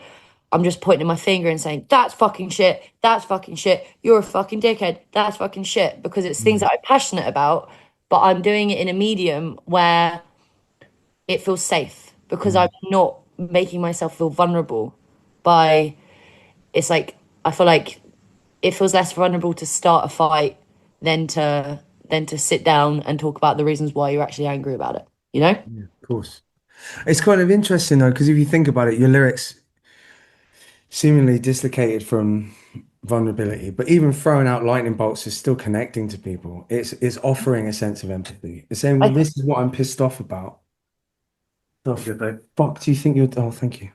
I'm just pointing my finger and saying, that's fucking shit. That's fucking shit. You're a fucking dickhead. That's fucking shit. Because it's things mm, that I'm passionate about, but I'm doing it in a medium where it feels safe because I'm mm. not making myself feel vulnerable by it's like I feel like it feels less vulnerable to start a fight than to sit down and talk about the reasons why you're actually angry about it, you know? Yeah, of course. It's kind of interesting though, because if you think about it, your lyrics seemingly dislocated from vulnerability, but even throwing out lightning bolts is still connecting to people. It's offering a sense of empathy. It's saying, well, I this is what I'm pissed off about. Oh, the fuck do you think you're? Oh, thank you.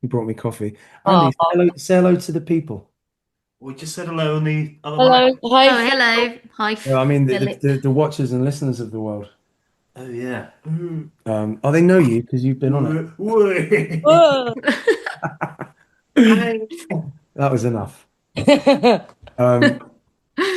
You brought me coffee. Oh, Andy, say hello to the people. We just said hello on the other mic. hello. Hi, Oh, Phil. hello. Hi, Well, I mean, Philip. the watchers and listeners of the world. Oh yeah. Oh, they know you because you've been on it. Whoa. Hi. That was enough. Um,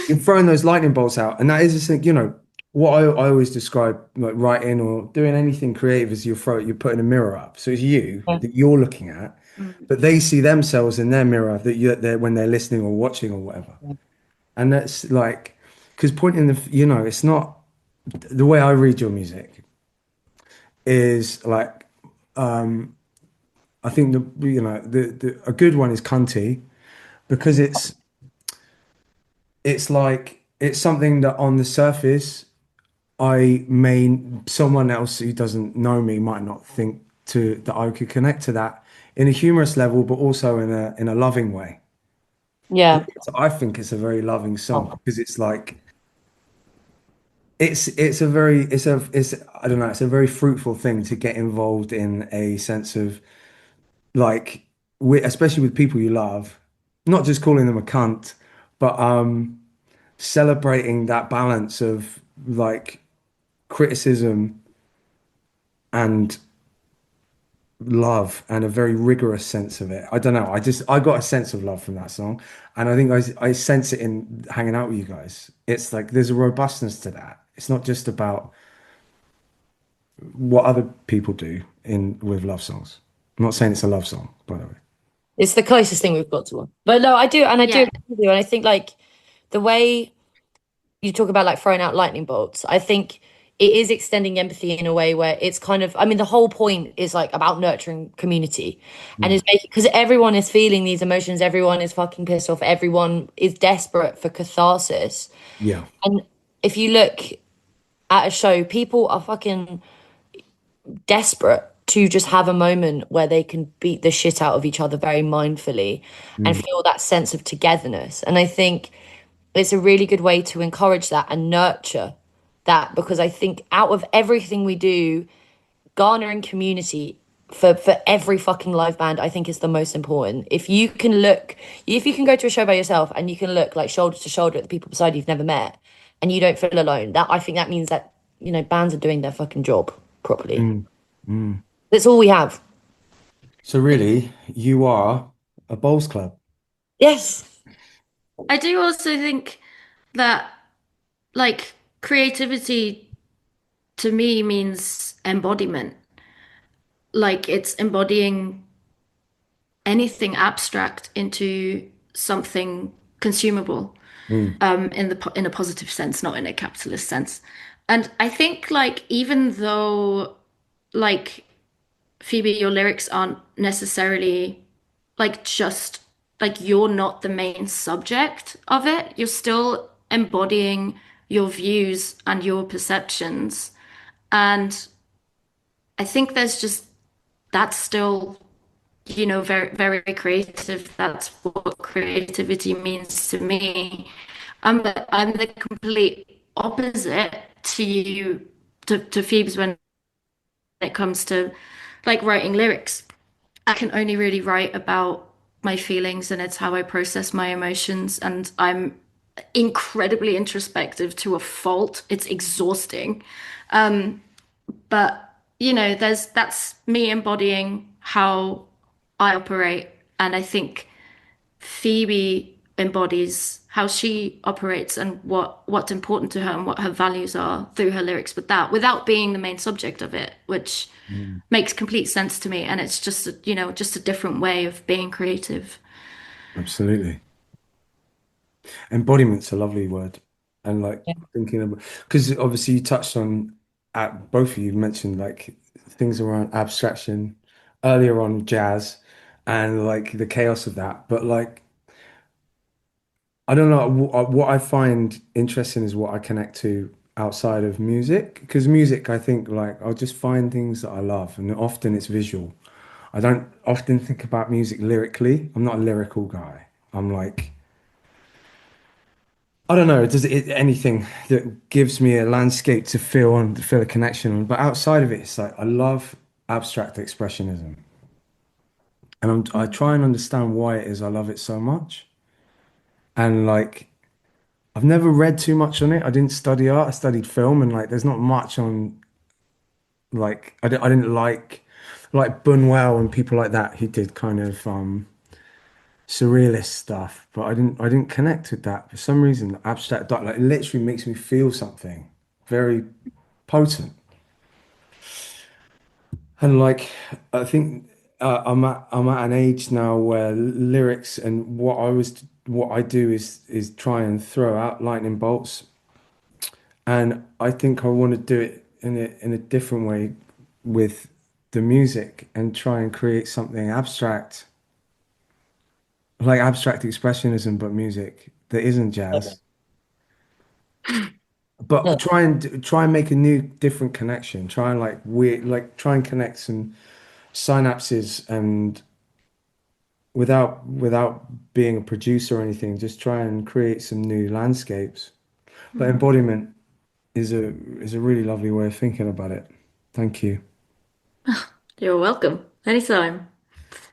you're throwing those lightning bolts out, and that is just thing, what I always describe like writing or doing anything creative is you're putting a mirror up. So it's you that you're looking at, Mm. but they see themselves in their mirror they're when they're listening or watching or whatever. And that's like because pointing it's not the way I read your music is like I think the a good one is cunty because it's like it's something that on the surface I may someone else who doesn't know me might not think to that I could connect to that in a humorous level, but also in a loving way. Yeah. I think it's a very loving song Oh. because it's like it's a very it's I don't know, it's a very fruitful thing to get involved in a sense of like especially with people you love, not just calling them a cunt, but celebrating that balance of like criticism and love and a very rigorous sense of it. I don't know. I got a sense of love from that song, and I think I sense it in hanging out with you guys. It's like there's a robustness to that. It's not just about what other people do in with love songs. I'm not saying it's a love song, by the way. It's the closest thing we've got to one. But no, I do Yeah, agree with you. And I think like the way you talk about like throwing out lightning bolts, I think it is extending empathy in a way where it's kind of, I mean, the whole point is like about nurturing community and Mm. is making, because everyone is feeling these emotions, everyone is fucking pissed off, everyone is desperate for catharsis. Yeah. And if you look at a show, people are fucking desperate to just have a moment where they can beat the shit out of each other very mindfully and Mm. feel that sense of togetherness. And I think it's a really good way to encourage that and nurture that because I think out of everything we do, garnering community for every fucking live band, I think is the most important. If you can go to a show by yourself and you can look like shoulder to shoulder at the people beside you've never met and you don't feel alone, that I think that means that, bands are doing their fucking job properly. Mm. Mm. That's all we have. So really, you are a bowls club. Yes. I do also think that like creativity to me means embodiment. Like it's embodying anything abstract into something consumable, Mm, in a positive sense, not in a capitalist sense. And I think like even though like Phoebe, your lyrics aren't necessarily like just like you're not the main subject of it, you're still embodying your views and your perceptions. And I think there's just that's still, very, very creative. That's what creativity means to me. I'm the complete opposite to you, to Phoebe's when it comes to like writing lyrics. I can only really write about my feelings and it's how I process my emotions. And I'm incredibly introspective to a fault. It's exhausting. But that's me embodying how I operate. And I think Phoebe embodies how she operates and what's important to her and what her values are through her lyrics with that, without being the main subject of it, which mm. makes complete sense to me. And it's just just a different way of being creative. Absolutely. Embodiment's a lovely word. And like Yeah. thinking about, because obviously you touched on, both of you mentioned like things around abstraction earlier on jazz and like the chaos of that. But like, I don't know, what I find interesting is what I connect to outside of music. Because music, I think like I'll just find things that I love, and often it's visual. I don't often think about music lyrically. I'm not a lyrical guy. I'm like, I don't know. Does it anything that gives me a landscape to feel a connection on? But outside of it, it's like I love abstract expressionism, and I try and understand why it is I love it so much. And like I've never read too much on it. I didn't study art. I studied film, and like there's not much on like I didn't like Buñuel and people like that. He did kind of surrealist stuff, but I didn't connect with that for some reason. Abstract art like it literally makes me feel something very potent. And like I think I'm at an age now where lyrics and what I do is try and throw out lightning bolts, and I think I want to do it in a different way with the music and try and create something abstract, like abstract expressionism, but music that isn't jazz. But Yeah. try and make a new different connection. Try and like weird like try and connect some synapses and without being a producer or anything, just try and create some new landscapes. But Mhm. embodiment is a really lovely way of thinking about it. Thank you. You're welcome. Anytime.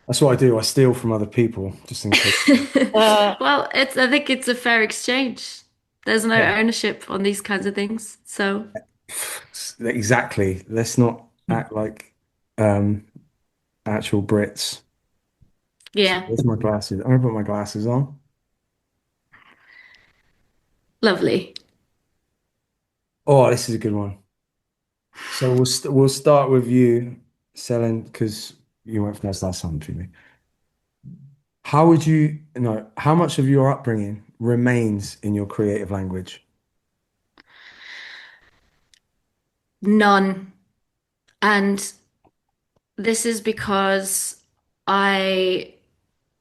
That's what I do. I steal from other people just in case. Uh, Well, I think it's a fair exchange. There's no Yeah. ownership on these kinds of things. So, Exactly. Let's not act like um actual Brits. So yeah, where's my glasses? I'm gonna put my glasses on. lovely. Oh, this is a good one. So we'll start with you, Selin, because you went first last time for me. How would you know how much of your upbringing remains in your creative language? None. And this is because I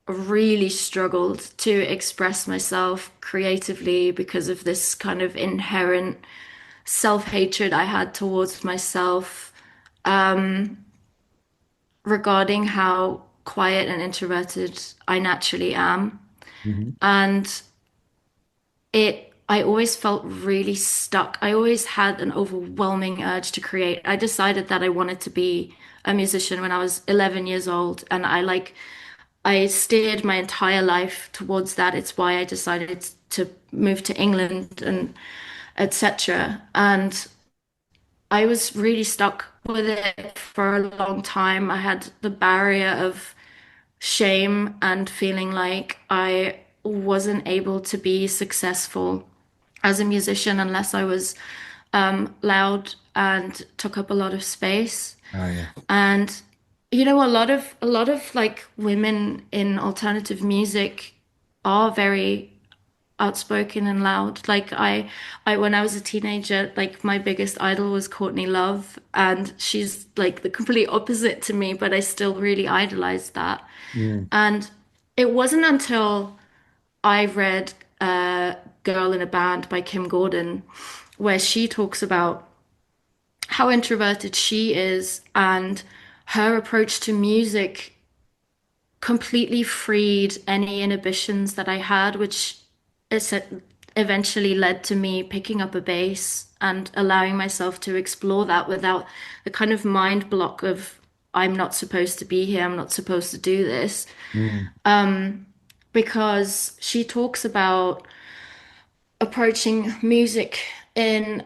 really struggled to express myself creatively because of this kind of inherent self-hatred I had towards myself, regarding how quiet and introverted I naturally am. Hmm. And I always felt really stuck. I always had an overwhelming urge to create. I decided that I wanted to be a musician when I was 11 years old, and I steered my entire life towards that. It's why I decided to move to England and etc. And I was really stuck with it for a long time. I had the barrier of shame and feeling like I wasn't able to be successful as a musician unless I was loud and took up a lot of space. Oh yeah. And you know, a lot of like women in alternative music are very outspoken and loud. Like I when I was a teenager, like my biggest idol was Courtney Love, and she's like the complete opposite to me, but I still really idolized that. Mm. And it wasn't until I read Girl in a Band by Kim Gordon, where she talks about how introverted she is and her approach to music completely freed any inhibitions that I had, which is eventually led to me picking up a bass and allowing myself to explore that without the kind of mind block of I'm not supposed to be here, I'm not supposed to do this. Mm. Because she talks about approaching music in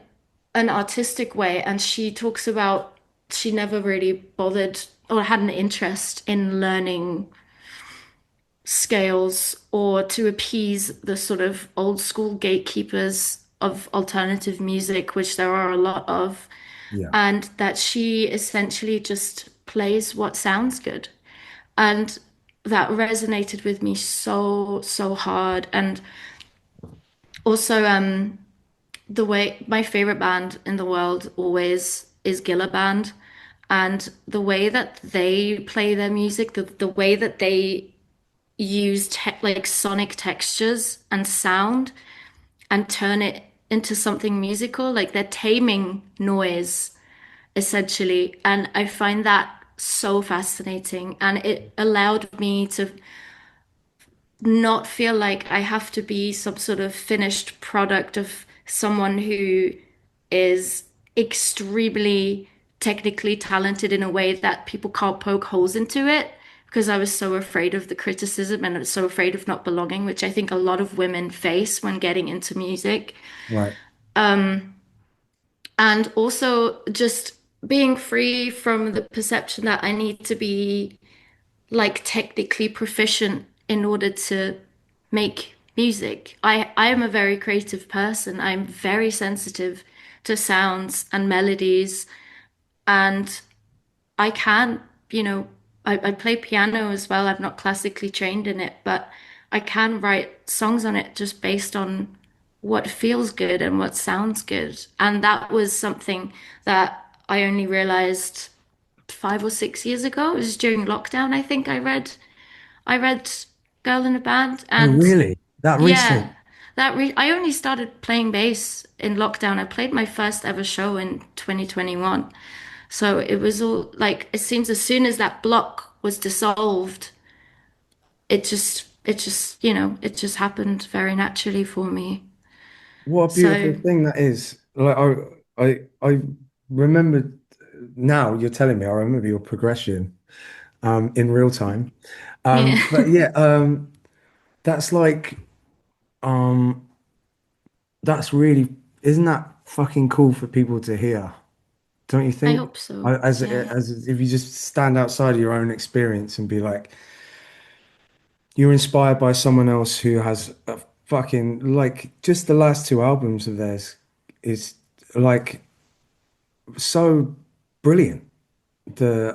an artistic way, and she talks about she never really bothered or had an interest in learning scales or to appease the sort of old school gatekeepers of alternative music, which there are a lot of, Yeah. and that she essentially just plays what sounds good. And that resonated with me so, so hard. And also, the way my favorite band in the world always is Gilla Band. And the way that they play their music, the way that they use like sonic textures and sound and turn it into something musical, like they're taming noise essentially. And I find that so fascinating. And it allowed me to not feel like I have to be some sort of finished product of someone who is extremely technically talented in a way that people can't poke holes into it, because I was so afraid of the criticism and so afraid of not belonging, which I think a lot of women face when getting into music. Right. And also just being free from the perception that I need to be like technically proficient in order to make music. I am a very creative person. I'm very sensitive to sounds and melodies, and I can, you know, I play piano as well. I'm not classically trained in it, but I can write songs on it just based on what feels good and what sounds good. And that was something that I only realized 5 or 6 years ago. It was during lockdown, I think I read Girl in a Band, Oh, and really? That yeah, recent? I only started playing bass in lockdown. I played my first ever show in 2021. So it was all like it seems as soon as that block was dissolved, it just happened very naturally for me. What a beautiful So thing that is. Like I remember now you're telling me, I remember your progression in real time. yeah. But yeah, that's like um that's really isn't that fucking cool for people to hear? Don't you I think? hope so. Yeah. As if you just stand outside of your own experience and be like, you're inspired by someone else who has a fucking like just the last two albums of theirs is like so brilliant. The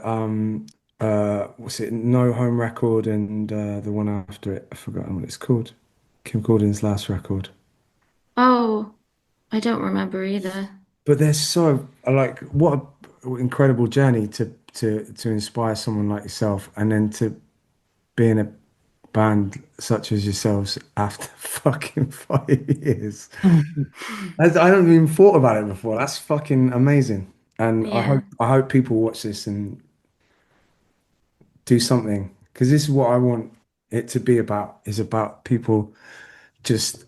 what's it? No Home record and the one after it. I've forgotten what it's called. Kim Gordon's last record. Oh, I don't remember either. But they're so like what a incredible journey to inspire someone like yourself and then to be in a band such as yourselves after fucking 5 years. I don't even thought about it before. That's fucking amazing. And Yeah. I hope people watch this and do something because this is what I want it to be about is about people just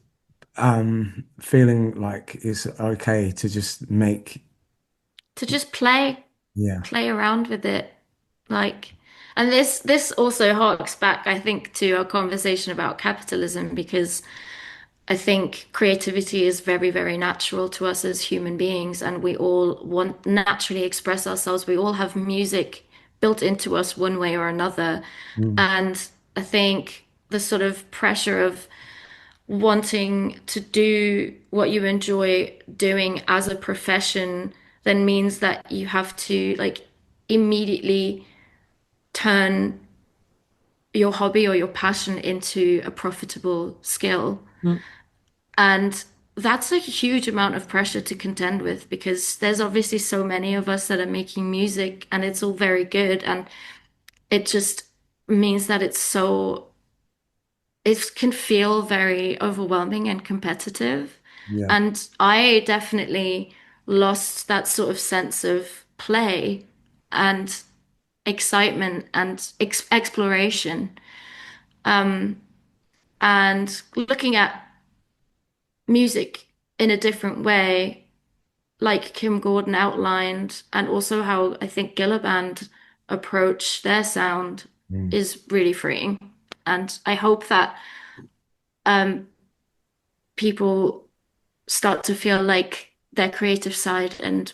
feeling like it's okay to just make To just yeah. play around with it. Like, and this also harks back, I think, to our conversation about capitalism, because I think creativity is very, very natural to us as human beings, and we all want naturally express ourselves. We all have music built into us one way or another. Mm. And I think the sort of pressure of wanting to do what you enjoy doing as a profession then means that you have to like immediately turn your hobby or your passion into a profitable skill. Mm. And that's a huge amount of pressure to contend with because there's obviously so many of us that are making music and it's all very good. And it just means that it can feel very overwhelming and competitive. Yeah. And I definitely lost that sort of sense of play and excitement and exploration. And looking at music in a different way, like Kim Gordon outlined, and also how I think Gilla Band approach their sound Mm. is really freeing. And I hope that um, people start to feel like their creative side and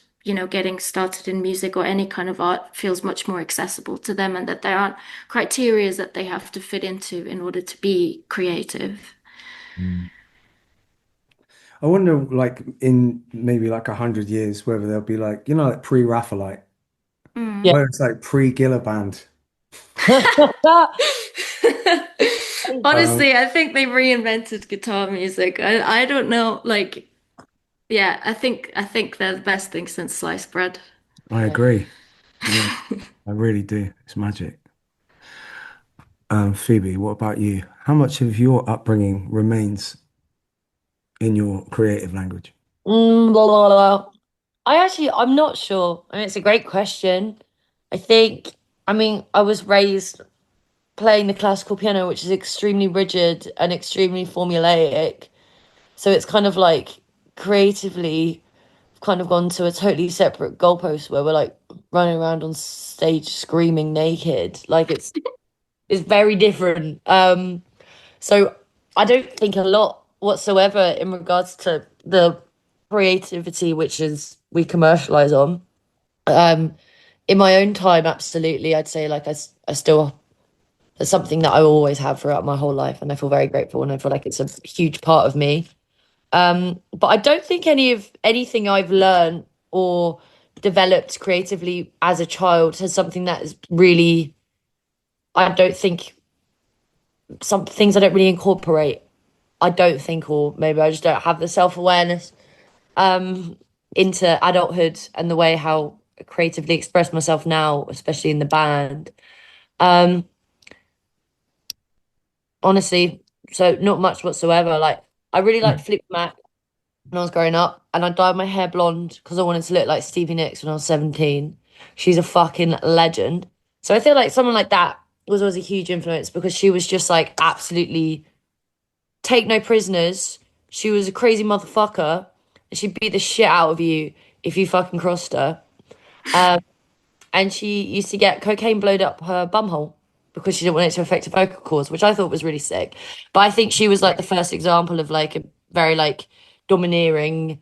getting started in music or any kind of art feels much more accessible to them and that there aren't criteria that they have to fit into in order to be creative. Mm. I wonder, like, in maybe like 100 years, whether they'll be like, like pre-Raphaelite, Yeah. Mm. where it's like pre-Gilla Band. Um, Honestly, I think they reinvented guitar music. I don't know, like, yeah, I think they're the best thing since sliced bread. I agree. Yeah, I really do. It's magic. Phoebe, what about you? How much of your upbringing remains in your creative language? Blah, blah, blah. I'm not sure. I mean, it's a great question. I think, I mean, I was raised playing the classical piano, which is extremely rigid and extremely formulaic. So it's kind of like creatively kind of gone to a totally separate goalpost where we're like running around on stage screaming naked. Like it's very different. So I don't think a lot whatsoever in regards to the creativity which is we commercialize on. Um, in my own time, absolutely, I'd say like I still it's something that I always have throughout my whole life, and I feel very grateful, and I feel like it's a huge part of me. But I don't think anything I've learned or developed creatively as a child has something that is really I don't think some things I don't really incorporate. I don't think, or maybe I just don't have the self-awareness um into adulthood and the way how I creatively express myself now, especially in the band. Um, honestly, so not much whatsoever. Like I really liked Flip Mac when I was growing up, and I dyed my hair blonde because I wanted to look like Stevie Nicks when I was 17. She's a fucking legend. So I feel like someone like that was always a huge influence because she was just like absolutely take no prisoners. She was a crazy motherfucker. And she'd beat the shit out of you if you fucking crossed her. Um, and she used to get cocaine blowed up her bumhole because she didn't want it to affect her vocal cords, which I thought was really sick. But I think she was like the first example of like a very like domineering,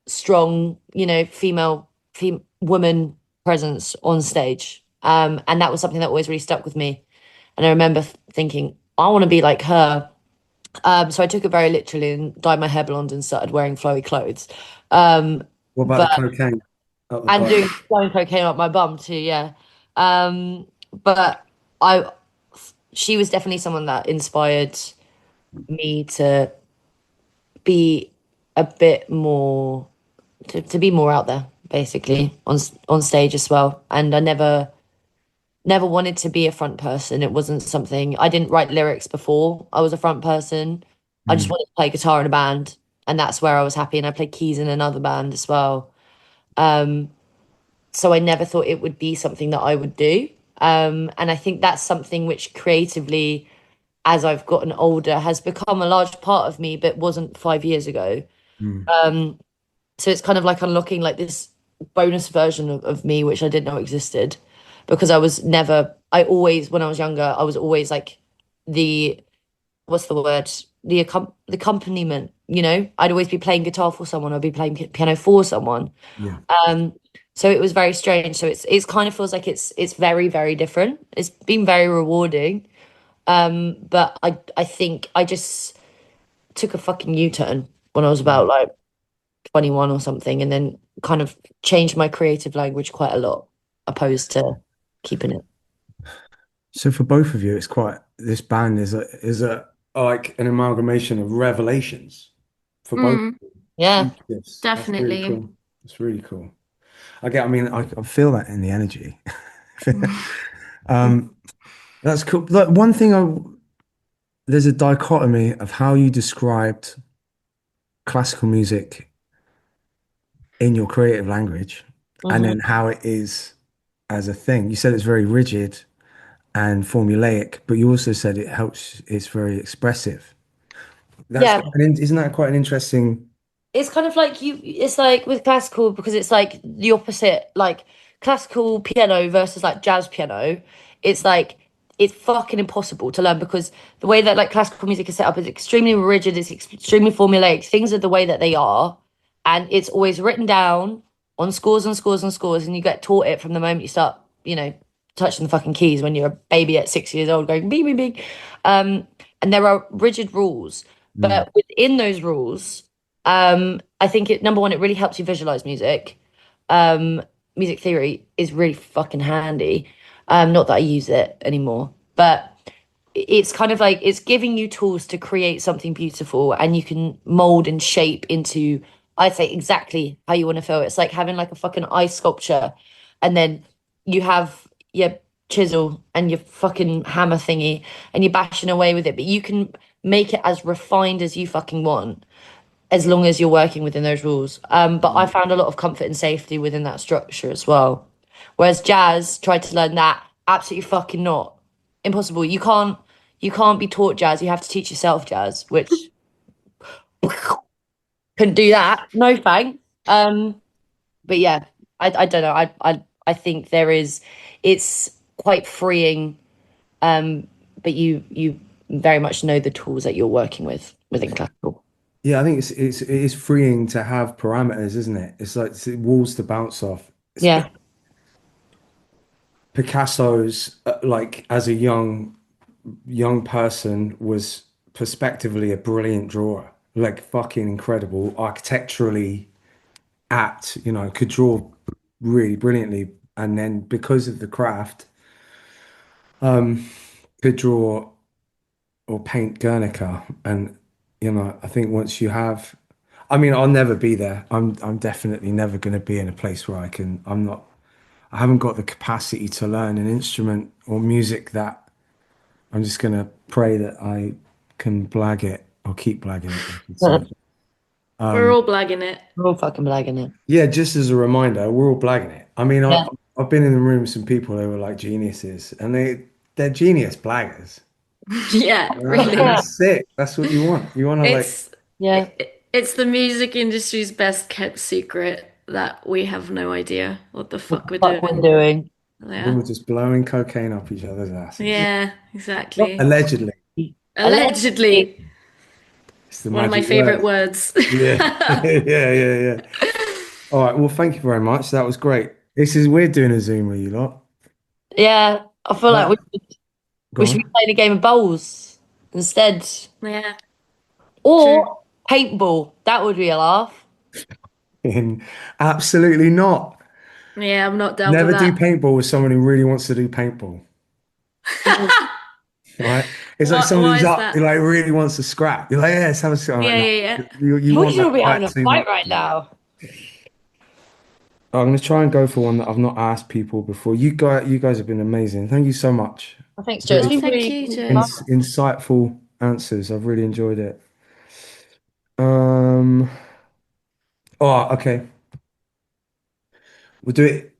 strong, woman presence on stage. And that was something that always really stuck with me. And I remember thinking, I want to be like her. So I took it very literally and dyed my hair blonde and started wearing flowy clothes. Um, What about the but cocaine at the and bottom? doing cocaine up my bum too, yeah. But I she was definitely someone that inspired me to be a bit more to be more out there, basically, on stage as well. And I never wanted to be a front person. It wasn't something I didn't write lyrics before I was a front person. I just Mm. wanted to play guitar in a band, and that's where I was happy. And I played keys in another band as well. Um, so I never thought it would be something that I would do. And I think that's something which creatively, as I've gotten older, has become a large part of me, but wasn't 5 years ago. Mm. So it's kind of like unlocking like this bonus version of me, which I didn't know existed because I was never, I always, when I was younger, I was always like the, what's the word? The accompaniment, I'd always be playing guitar for someone, I'd be playing piano for someone. Yeah. Um, so it was very strange. So it's kind of feels like it's very, very different. It's been very rewarding. But I think I just took a fucking U-turn when I was Mm. about like 21 or something, and then kind of changed my creative language quite a lot, opposed to keeping it. So for both of you, it's quite this band is a like an amalgamation of revelations for both. Mm, Yeah. Huge gifts. That's really definitely. cool. That's really cool. I feel that in the energy. Um, that's cool. Look, one thing there's a dichotomy of how you described classical music in your creative language and then Hmm. how it is as a thing. You said it's very rigid and formulaic, but you also said it's very expressive. Yeah. Isn't that quite an interesting? It's kind of like it's like with classical because it's like the opposite, like classical piano versus like jazz piano. It's like it's fucking impossible to learn because the way that like classical music is set up is extremely rigid, it's extremely formulaic. Things are the way that they are, and it's always written down on scores and scores and scores, and you get taught it from the moment you start, touching the fucking keys when you're a baby at 6 years old, going beep beep beep. And there are rigid rules, Mm, but within those rules. I think number one, it really helps you visualize music. Music theory is really fucking handy. Not that I use it anymore, but it's kind of like it's giving you tools to create something beautiful and you can mold and shape into, I'd say, exactly how you want to feel. It's like having like a fucking ice sculpture and then you have your chisel and your fucking hammer thingy and you're bashing away with it, but you can make it as refined as you fucking want as long as you're working within those rules. But I mm. found a lot of comfort and safety within that structure as well. Whereas jazz, tried to learn that, absolutely fucking not. Impossible. You can't be taught jazz. You have to teach yourself jazz, which couldn't do that. No thanks. But yeah, I don't know. I think it's quite freeing. But you very much know the tools that you're working with within classical. Yeah, I think it is freeing to have parameters, isn't it? It's like walls to bounce off. Yeah. Picasso's like as a young person was perspectively a brilliant drawer, like fucking incredible architecturally could draw really brilliantly, and then because of the craft, could draw or paint Guernica, and I think once you have, I mean, I'll never be there. I'm definitely never going to be in a place where I haven't got the capacity to learn an instrument or music that I'm just gonna pray that I can blag it or keep blagging it, I should say. We're Um, all blagging it. We're all fucking blagging it. yeah, just as a reminder, we're all blagging it. I mean, Yeah. I've been in the room with some people who were like geniuses, and they're genius blaggers. Yeah, And really. that's sick. That's what you want. You want to like, It's Yeah. it's the music industry's best kept secret that we have no idea what the What fuck the we're fuck we're doing. doing. Yeah. we're all just blowing cocaine up each other's asses. Yeah, Not exactly. Allegedly, allegedly. Allegedly, it's the one of my magic favorite word. words. Yeah, yeah. All right. Well, thank you very much. That was great. We're doing a Zoom with you lot. Yeah, I feel like That we Go should be on. playing a game of bowls instead. Yeah, Or true. paintball. That would be a laugh. In Absolutely not. Yeah, I'm not down for Never do that. paintball with someone who really wants to do paintball. Mhm. Right? It's like What? someone Why who's is up, who that? like really wants to scrap. You're like, yeah, let's have a scrap. I'm like, Yeah, no, yeah, yeah. you We want should that all be having quite a too fight much. right now. I'm gonna try and go for one that I've not asked people before. You guys have been amazing. Thank you so much. Oh, thanks, Joe. It's Oh, Really been thank really, you, really Joe. fun. insightful answers. I've really enjoyed it. Um, oh, okay. We'll do it.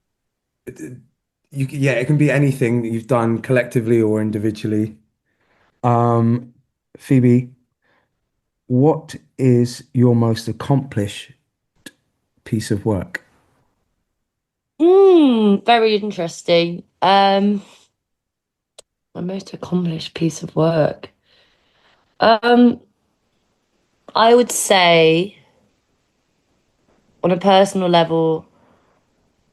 Yeah, it can be anything that you've done collectively or individually. Um, Phoebe, what is your most accomplished piece of work? Very interesting. My most accomplished piece of work. Um, I would say on a personal level,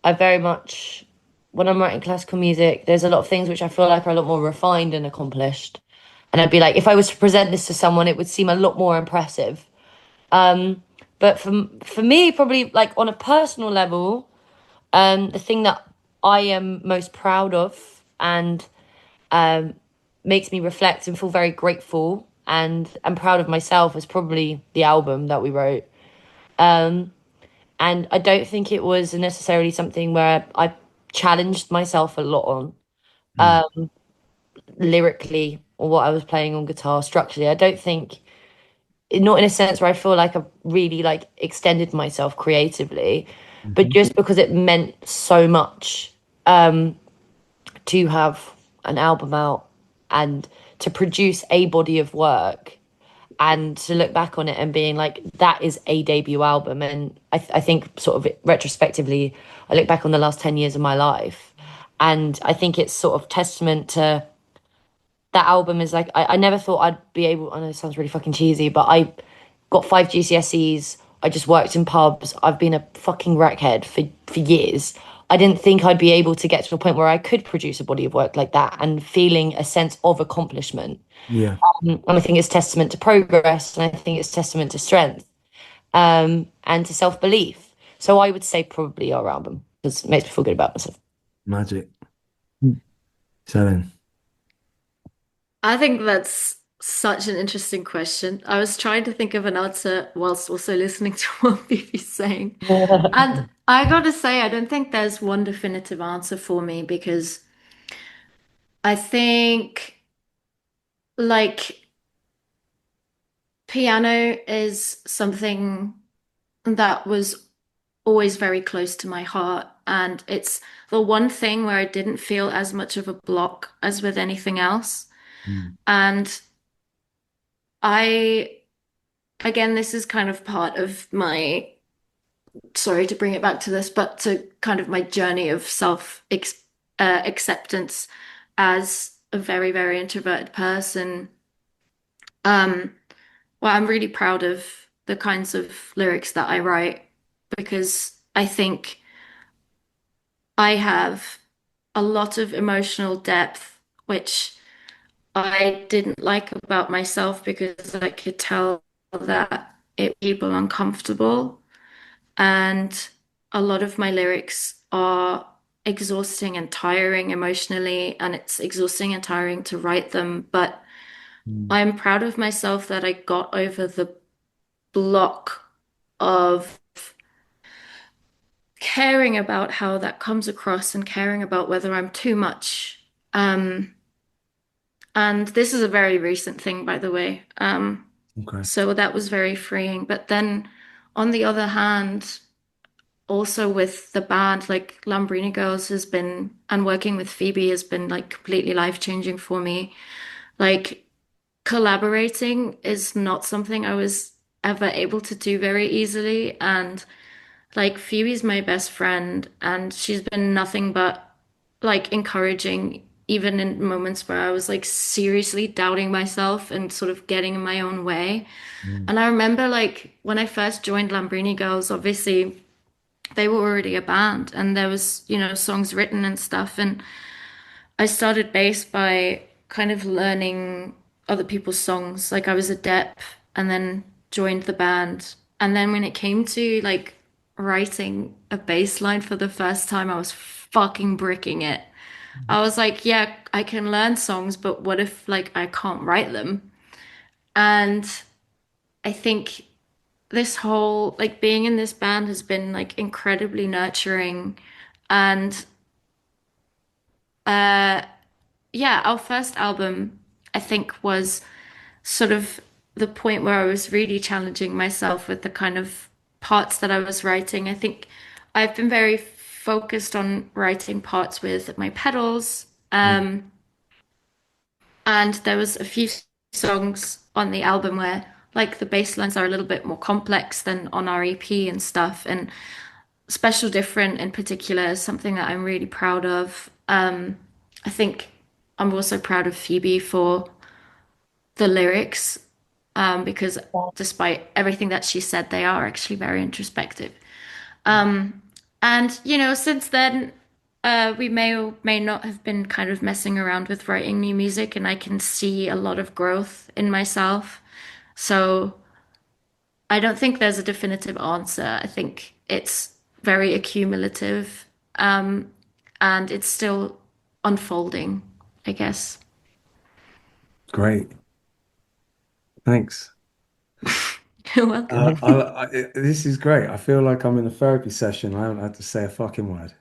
I very much, when I'm writing classical music, there's a lot of things which I feel like are a lot more refined and accomplished. And I'd be like, if I was to present this to someone, it would seem a lot more impressive. Um, but for me, probably like on a personal level, the thing that I am most proud of and um, makes me reflect and feel very grateful and proud of myself is probably the album that we wrote. Um, and I don't think it was necessarily something where I challenged myself a lot on Mm. lyrically or what I was playing on guitar structurally. I don't think, not in a sense where I feel like I've really like extended myself creatively, but Mhm. just because it meant so much to have an album out and to produce a body of work and to look back on it and being like that is a debut album. And I think sort of retrospectively I look back on the last 10 years of my life and I think it's sort of testament to that album. Is like I never thought I'd be able, I know it sounds really fucking cheesy, but I got five GCSEs. I just worked in pubs. I've been a fucking wreckhead for years. I didn't think I'd be able to get to a point where I could produce a body of work like that and feeling a sense of accomplishment. Yeah, And I think it's testament to progress, and I think it's testament to strength, and to self belief. So I would say probably our album because it makes me feel good about myself. magic. So then, I think that's such an interesting question. I was trying to think of an answer whilst also listening to what Phoebe's saying. And I gotta say, I don't think there's one definitive answer for me because I think like piano is something that was always very close to my heart. And it's the one thing where I didn't feel as much of a block as with anything else. mm, And I, again, this is kind of part of my, sorry to bring it back to this, but to kind of my journey of self acceptance as a very, very introverted person. Um, well, I'm really proud of the kinds of lyrics that I write because I think I have a lot of emotional depth, which I didn't like about myself because I could tell that it made people uncomfortable. And a lot of my lyrics are exhausting and tiring emotionally, and it's exhausting and tiring to write them. But mm, I'm proud of myself that I got over the block of caring about how that comes across and caring about whether I'm too much. Um, and this is a very recent thing, by the way. okay. So that was very freeing. But then on the other hand, also with the band, like Lambrini Girls has been, and working with Phoebe has been like completely life-changing for me. Like collaborating is not something I was ever able to do very easily. And like Phoebe's my best friend, and she's been nothing but like encouraging, even in moments where I was like seriously doubting myself and sort of getting in my own way. Mm, And I remember like when I first joined Lambrini Girls, obviously they were already a band and there was, songs written and stuff. And I started bass by kind of learning other people's songs. Like I was a dep and then joined the band. And then when it came to like writing a bass line for the first time, I was fucking bricking it. I was like, yeah, I can learn songs, but what if like I can't write them? And I think this whole like being in this band has been like incredibly nurturing. And uh yeah, our first album I think was sort of the point where I was really challenging myself with the kind of parts that I was writing. I think I've been very focused on writing parts with my pedals. yeah. And there was a few songs on the album where like the bass lines are a little bit more complex than on our EP and stuff. And Special Different in particular is something that I'm really proud of. I think I'm also proud of Phoebe for the lyrics, because despite everything that she said, they are actually very introspective. And since then, We may or may not have been kind of messing around with writing new music, and I can see a lot of growth in myself. So I don't think there's a definitive answer. I think it's very accumulative, um, and it's still unfolding, I guess. Great. Thanks. You're welcome. This is great. I feel like I'm in a therapy session. I haven't had to say a fucking word.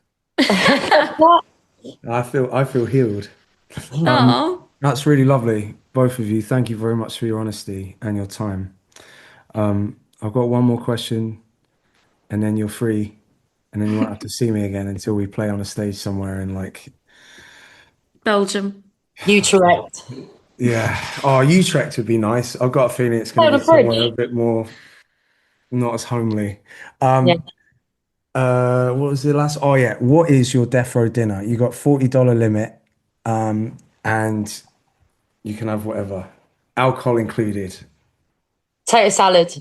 I feel healed. Um, Oh, that's really lovely, both of you. Thank you very much for your honesty and your time. I've got one more question, and then you're free, and then you won't have to see me again until we play on a stage somewhere in like, Belgium. Utrecht. yeah. Oh, Utrecht would be nice. I've got a feeling it's going Oh, to the be somewhere a fridge. bit more not as homely. Yeah. Um, what was the last? Oh yeah. What is your death row dinner? You got $40 limit, and you can have whatever, alcohol included. Potato salad.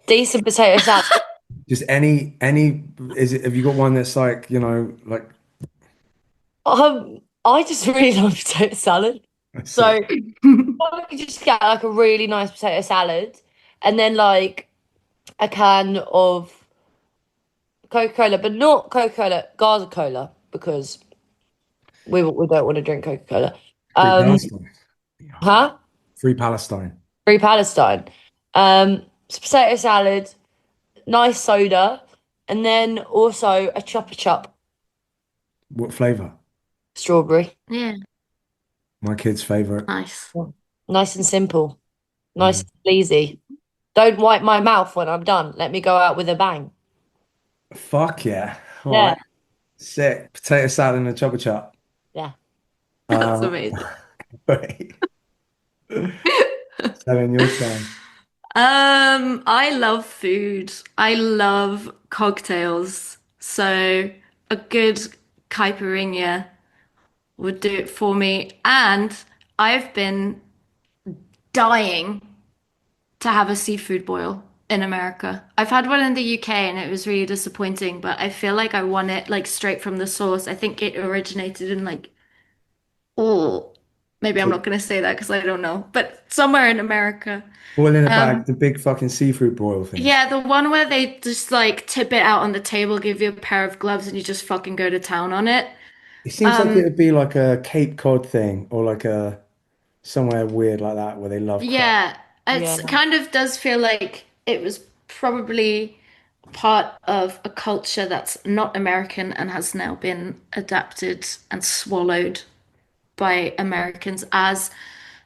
Decent potato salad. Just any. Is it? Have you got one that's like like I just really love potato salad. So sick? I could just get like a really nice potato salad and then like a can of Coca-Cola, but not Coca-Cola, Gaza Cola, because we don't want to drink Coca-Cola. Free Um, Palestine. Yeah. huh? Free Palestine. Free Palestine. Potato salad, nice soda, and then also a Chubba Chup, What flavor? strawberry. Yeah, My kid's favorite. nice. Yeah. Nice and simple, nice Mm. and easy. Don't wipe my mouth when I'm done. Let me go out with a bang. Fuck yeah. All Yeah, right. Sick. Potato salad and a chopper chop. yeah. That's Uh, amazing. wait. Selling your turn. I love food. I love cocktails. So a good caipirinha would do it for me. And I've been dying to have a seafood boil in America. I've had one in the UK and it was really disappointing, but I feel like I want it like straight from the source. I think it originated in like, oh, maybe I'm So, not going to say that because I don't know, but somewhere in America. boil in a bag, Um, the big fucking seafood boil things. yeah, the one where they just like tip it out on the table, give you a pair of gloves, and you just fucking go to town on it. It seems like it Um, would be like a Cape Cod thing or like a somewhere weird like that where they love crab. yeah, Yeah. it's kind of does feel like it was probably part of a culture that's not American and has now been adapted and swallowed by Americans as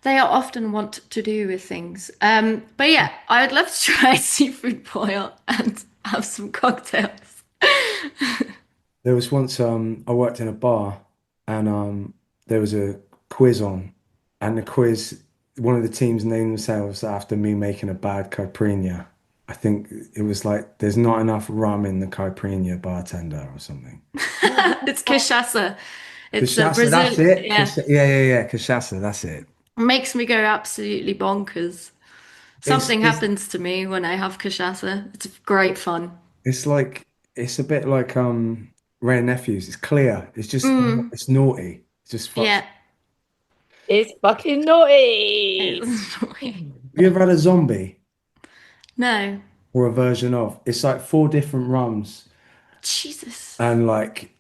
they are often wont to do with things. But yeah, I would love to try seafood boil and have some cocktails. There was once I worked in a bar and there was a quiz on and the quiz one of the teams named themselves after me making a bad caipirinha. I think it was like there's not enough rum in the caipirinha bartender or something. It's cachaça. It's a Cachaça, that's Brazil. it. Yeah, Yeah, yeah, yeah. Cachaça, that's it. makes me go absolutely bonkers. It's Something it's happens to me when I have cachaça. It's great fun. it's like it's a bit like Ray and Nephews. It's clear. It's just Mm, it's naughty. It's just fucks. yeah. Have It's fucking naughty. you ever had a zombie No. or a version of? It's like four different rums. Jesus. And like,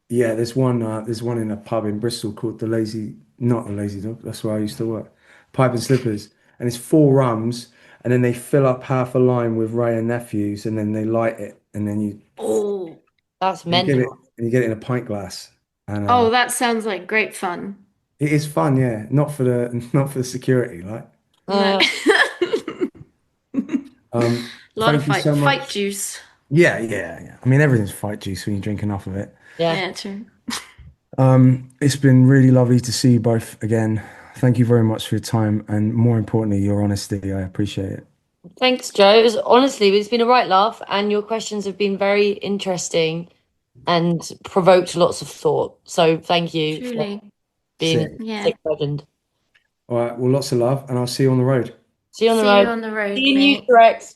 yeah, there's one in a pub in Bristol called the Lazy, not the Lazy Dog. That's where I used to work. Pipe and Slippers, and it's four rums, and then they fill up half a line with Ray and Nephews, and then they light it, and then Oh. That's you get it, mental. and you get it in a pint glass, and Oh, that sounds like great fun. it is fun, yeah. Not for the not for the security, like. No. Uh, A lot of Thank you so fight much. juice. Yeah, yeah, yeah. I mean, everything's fight juice when you drink enough of it. yeah. Yeah, true. It's been really lovely to see you both again. Thank you very much for your time and more importantly, your honesty. I appreciate it. Thanks, Joe. It was, honestly, it's been a right laugh, and your questions have been very interesting and provoked lots of thought. So thank you for Truly. being a Sick. Yeah. sick legend. All right. Well, lots of love, and I'll see you on the road. See you on the See you road. on the road, See you in mate. Utrecht.